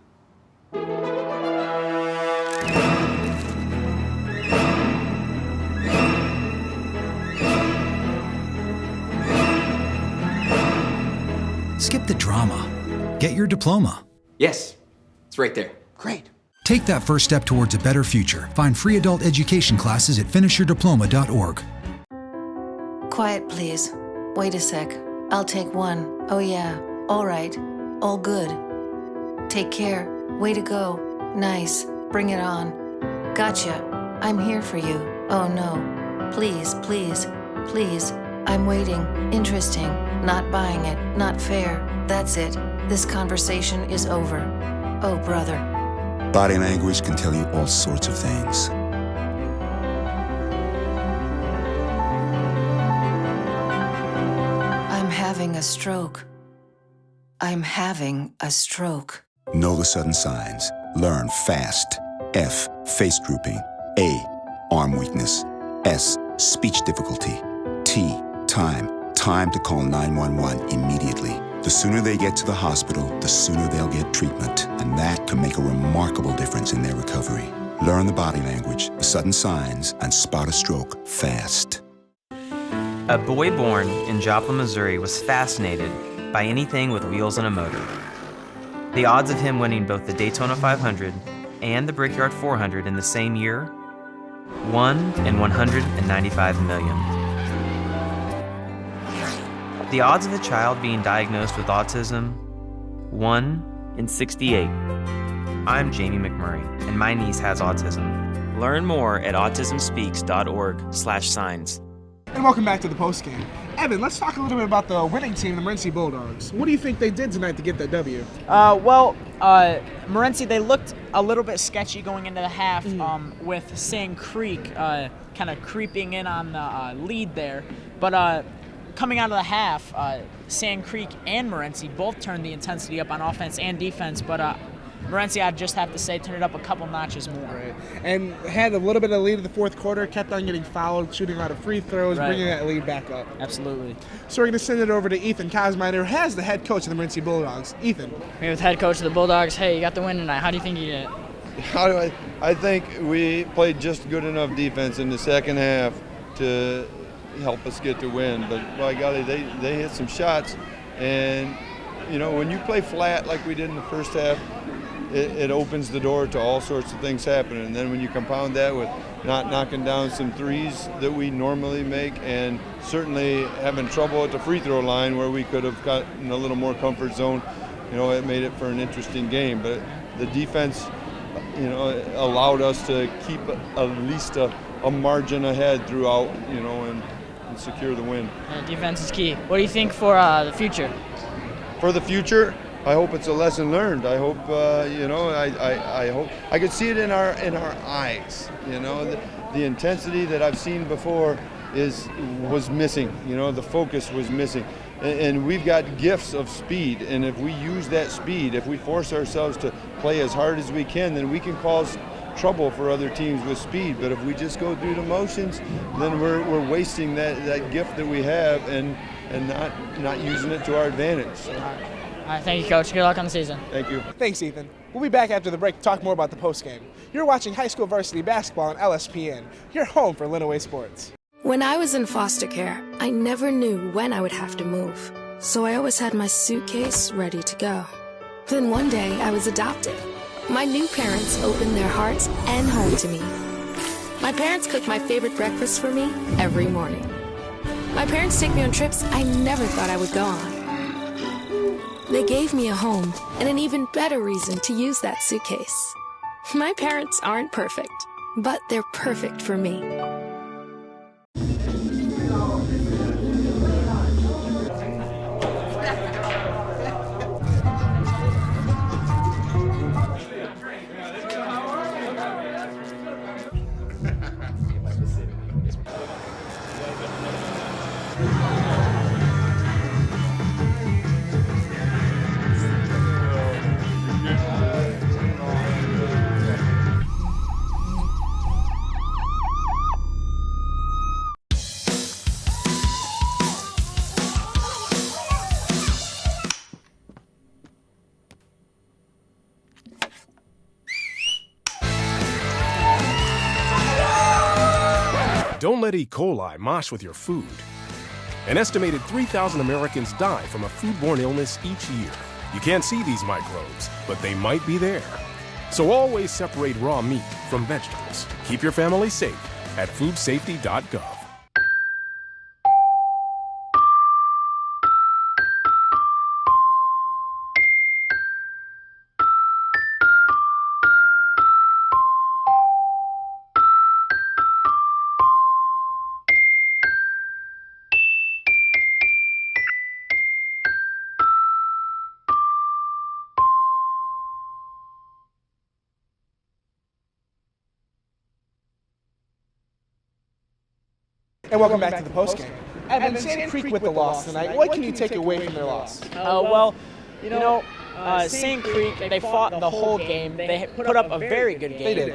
Skip the drama. Get your diploma. Yes, it's right there. Great. Take that first step towards a better future. Find free adult education classes at finishyourdiploma.org. Quiet, please. Wait a sec. I'll take one. Oh yeah. All right. All good. Take care. Way to go. Nice. Bring it on. Gotcha. I'm here for you. Oh no. Please, please, please. I'm waiting. Interesting. Not buying it. Not fair. That's it. This conversation is over. Oh, brother. Body language can tell you all sorts of things. I'm having a stroke. I'm having a stroke. Know the sudden signs. Learn fast. F, face drooping. A, arm weakness. S, speech difficulty. T, time. Time to call 911 immediately. The sooner they get to the hospital, the sooner they'll get treatment, and that can make a remarkable difference in their recovery. Learn the body language, the sudden signs, and spot a stroke fast. A boy born in Joplin, Missouri was fascinated by anything with wheels and a motor. The odds of him winning both the Daytona 500 and the Brickyard 400 in the same year? 1 in 195 million. The odds of a child being diagnosed with autism? 1 in 68. I'm Jamie McMurray, and my niece has autism. Learn more at autismspeaks.org/signs. And welcome back to the postgame. Evan, let's talk a little bit about the winning team, the Morenci Bulldogs. What do you think they did tonight to get that W? Morenci, they looked a little bit sketchy going into the half with Sand Creek kind of creeping in on the lead there. But coming out of the half, Sand Creek and Morenci both turned the intensity up on offense and defense, but Morenci, I'd just have to say, turned it up a couple notches more. Right. And had a little bit of lead in the fourth quarter, kept on getting fouled, shooting a lot of free throws, bringing that lead back up. Absolutely. So we're going to send it over to Ethan Kosminer, who has the head coach of the Morenci Bulldogs. Ethan. Here with head coach of the Bulldogs. Hey, you got the win tonight. How do you think you did? I think we played just good enough defense in the second half to help us get the win. But by golly, they hit some shots. And, you know, when you play flat like we did in the first half, it opens the door to all sorts of things happening. And then when you compound that with not knocking down some threes that we normally make, and certainly having trouble at the free throw line where we could have gotten a little more comfort zone, you know, it made it for an interesting game. But the defense, you know, allowed us to keep at least a margin ahead throughout, you know, and secure the win. Defense is key. What do you think for the future? For the future, I hope it's a lesson learned. I hope, you know, I hope I could see it in our eyes. You know, the intensity that I've seen before was missing. You know, the focus was missing, and we've got gifts of speed. And if we use that speed, if we force ourselves to play as hard as we can, then we can cause trouble for other teams with speed. But if we just go through the motions, then we're wasting that gift that we have and not using it to our advantage. So. All right, thank you, Coach. Good luck on the season. Thank you. Thanks, Ethan. We'll be back after the break to talk more about the postgame. You're watching high school varsity basketball on LSPN. You're home for Lenawee Sports. When I was in foster care, I never knew when I would have to move, so I always had my suitcase ready to go. Then one day, I was adopted. My new parents opened their hearts and home to me. My parents cook my favorite breakfast for me every morning. My parents take me on trips I never thought I would go on. They gave me a home and an even better reason to use that suitcase. My parents aren't perfect, but they're perfect for me. Don't let E. coli mosh with your food. An estimated 3,000 Americans die from a foodborne illness each year. You can't see these microbes, but they might be there. So always separate raw meat from vegetables. Keep your family safe at foodsafety.gov. And welcome back to the postgame. Evan, Sandy Creek with the loss tonight. What can you take away from their loss? St. Creek, they fought the whole game. They put up a very good game. They did.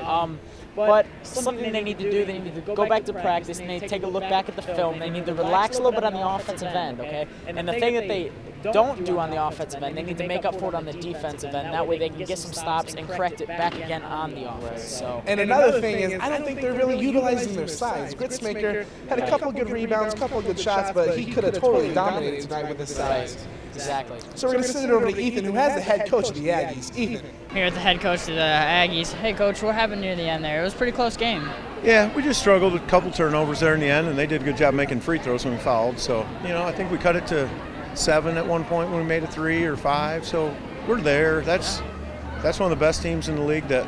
But something they need to do, they need to go back to practice, and they take a look back at the film. They need to relax a little bit on the offensive end, okay? And the thing that they don't do on the offensive end, they need to make up for it on the defensive end. That way they can get some stops and correct it back again on the offense. So. And another thing is, I don't think they're really utilizing their size. Gritsmaker had a couple good rebounds, a couple good shots, but he could have totally dominated tonight with his size. Exactly. So we're going to send it over to Ethan, who has the head coach of the Aggies. Ethan. Here at the head coach of the Aggies. Hey, Coach, what happened near the end there? It was a pretty close game. Yeah, we just struggled with a couple turnovers there in the end, and they did a good job making free throws when we fouled. So, I think we cut it to 7 at one point when we made a 3 or 5. So we're there. That's one of the best teams in the league that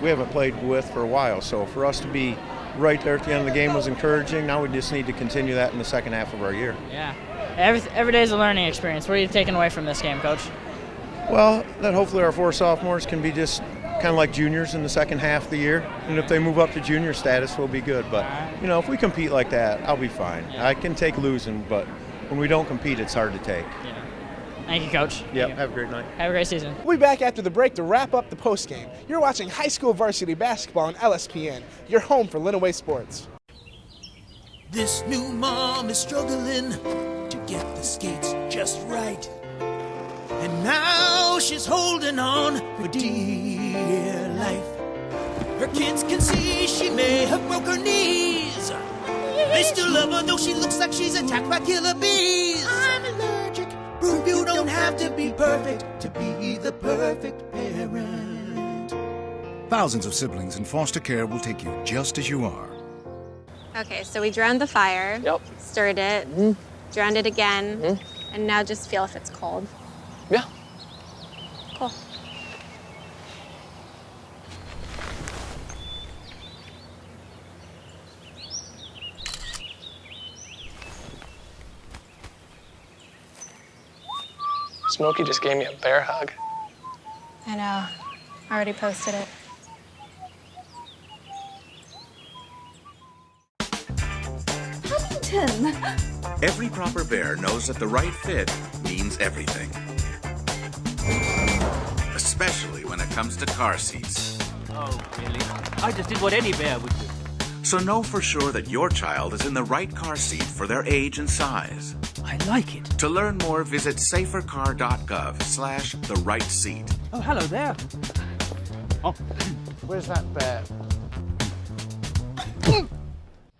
we haven't played with for a while. So for us to be right there at the end of the game was encouraging. Now we just need to continue that in the second half of our year. Yeah. Every day is a learning experience. What are you taking away from this game, Coach? Well, that hopefully our 4 sophomores can be just kind of like juniors in the second half of the year. And if they move up to junior status, we'll be good. But, if we compete like that, I'll be fine. Yeah. I can take losing, but when we don't compete, it's hard to take. Yeah. Thank you, Coach. Yep, have a great night. Have a great season. We'll be back after the break to wrap up the postgame. You're watching high school varsity basketball on LSPN, your home for Lenawee sports. This new mom is struggling to get the skates just right. And now she's holding on for dear life. Her kids can see she may have broke her knees. They still love her though she looks like she's attacked by killer bees. I'm allergic. Prove you don't have to be perfect to be the perfect parent. Thousands of siblings in foster care will take you just as you are. Okay, so we drowned the fire, stirred it, drowned it again, and now just feel if it's cold. Yeah. Cool. Smokey just gave me a bear hug. I know. I already posted it. Every proper bear knows that the right fit means everything. Especially when it comes to car seats. Oh, really? I just did what any bear would do. So know for sure that your child is in the right car seat for their age and size. I like it. To learn more, visit safercar.gov/the right seat. Oh, hello there. Oh, where's that bear?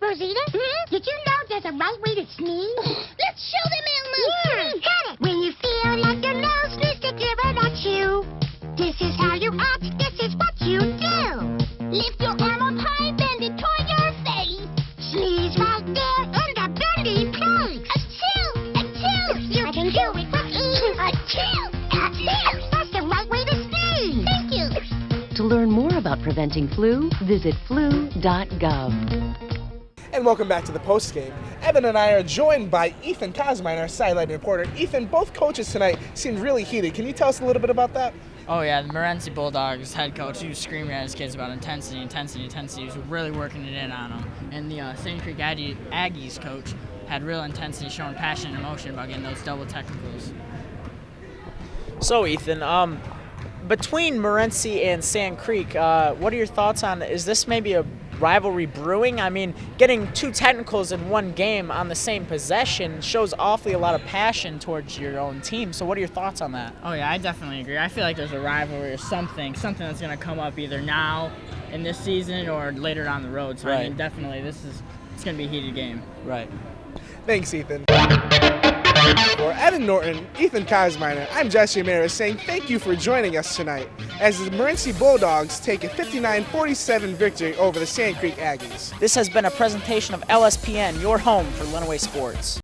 Rosita, did you know there's a right way to sneeze? Let's show them, Elmo! Yeah, got it! When you feel like your nose needs to give it at you, this is how you act, this is what you do. Lift your arm up high, bend it toward your face. Sneeze right there in the bendy place. Achoo! Achoo! You can do it with ease. Achoo! Achoo! That's the right way to sneeze. Thank you. To learn more about preventing flu, visit flu.gov. And welcome back to the postgame. Evan and I are joined by Ethan Kosmine, our sideline reporter. Ethan, both coaches tonight seemed really heated. Can you tell us a little bit about that? Oh, yeah, the Morenci Bulldogs head coach, he was screaming at his kids about intensity. He was really working it in on them. And the St. Creek Aggies coach had real intensity, showing passion and emotion about getting those double technicals. So, Ethan, between Morenci and Sand Creek, what are your thoughts on, is this maybe a rivalry brewing? I mean, getting 2 technicals in one game on the same possession shows awfully a lot of passion towards your own team. So what are your thoughts on that? Oh, yeah, I definitely agree. I feel like there's a rivalry or something that's going to come up either now in this season or later down the road. So, right. I mean, definitely, this is It's going to be a heated game. Right. Thanks, Ethan. For Evan Norton, Ethan Kosminer, I'm Jesse Ramirez saying thank you for joining us tonight as the Morenci Bulldogs take a 59-47 victory over the Sand Creek Aggies. This has been a presentation of LSPN, your home for Lenawee sports.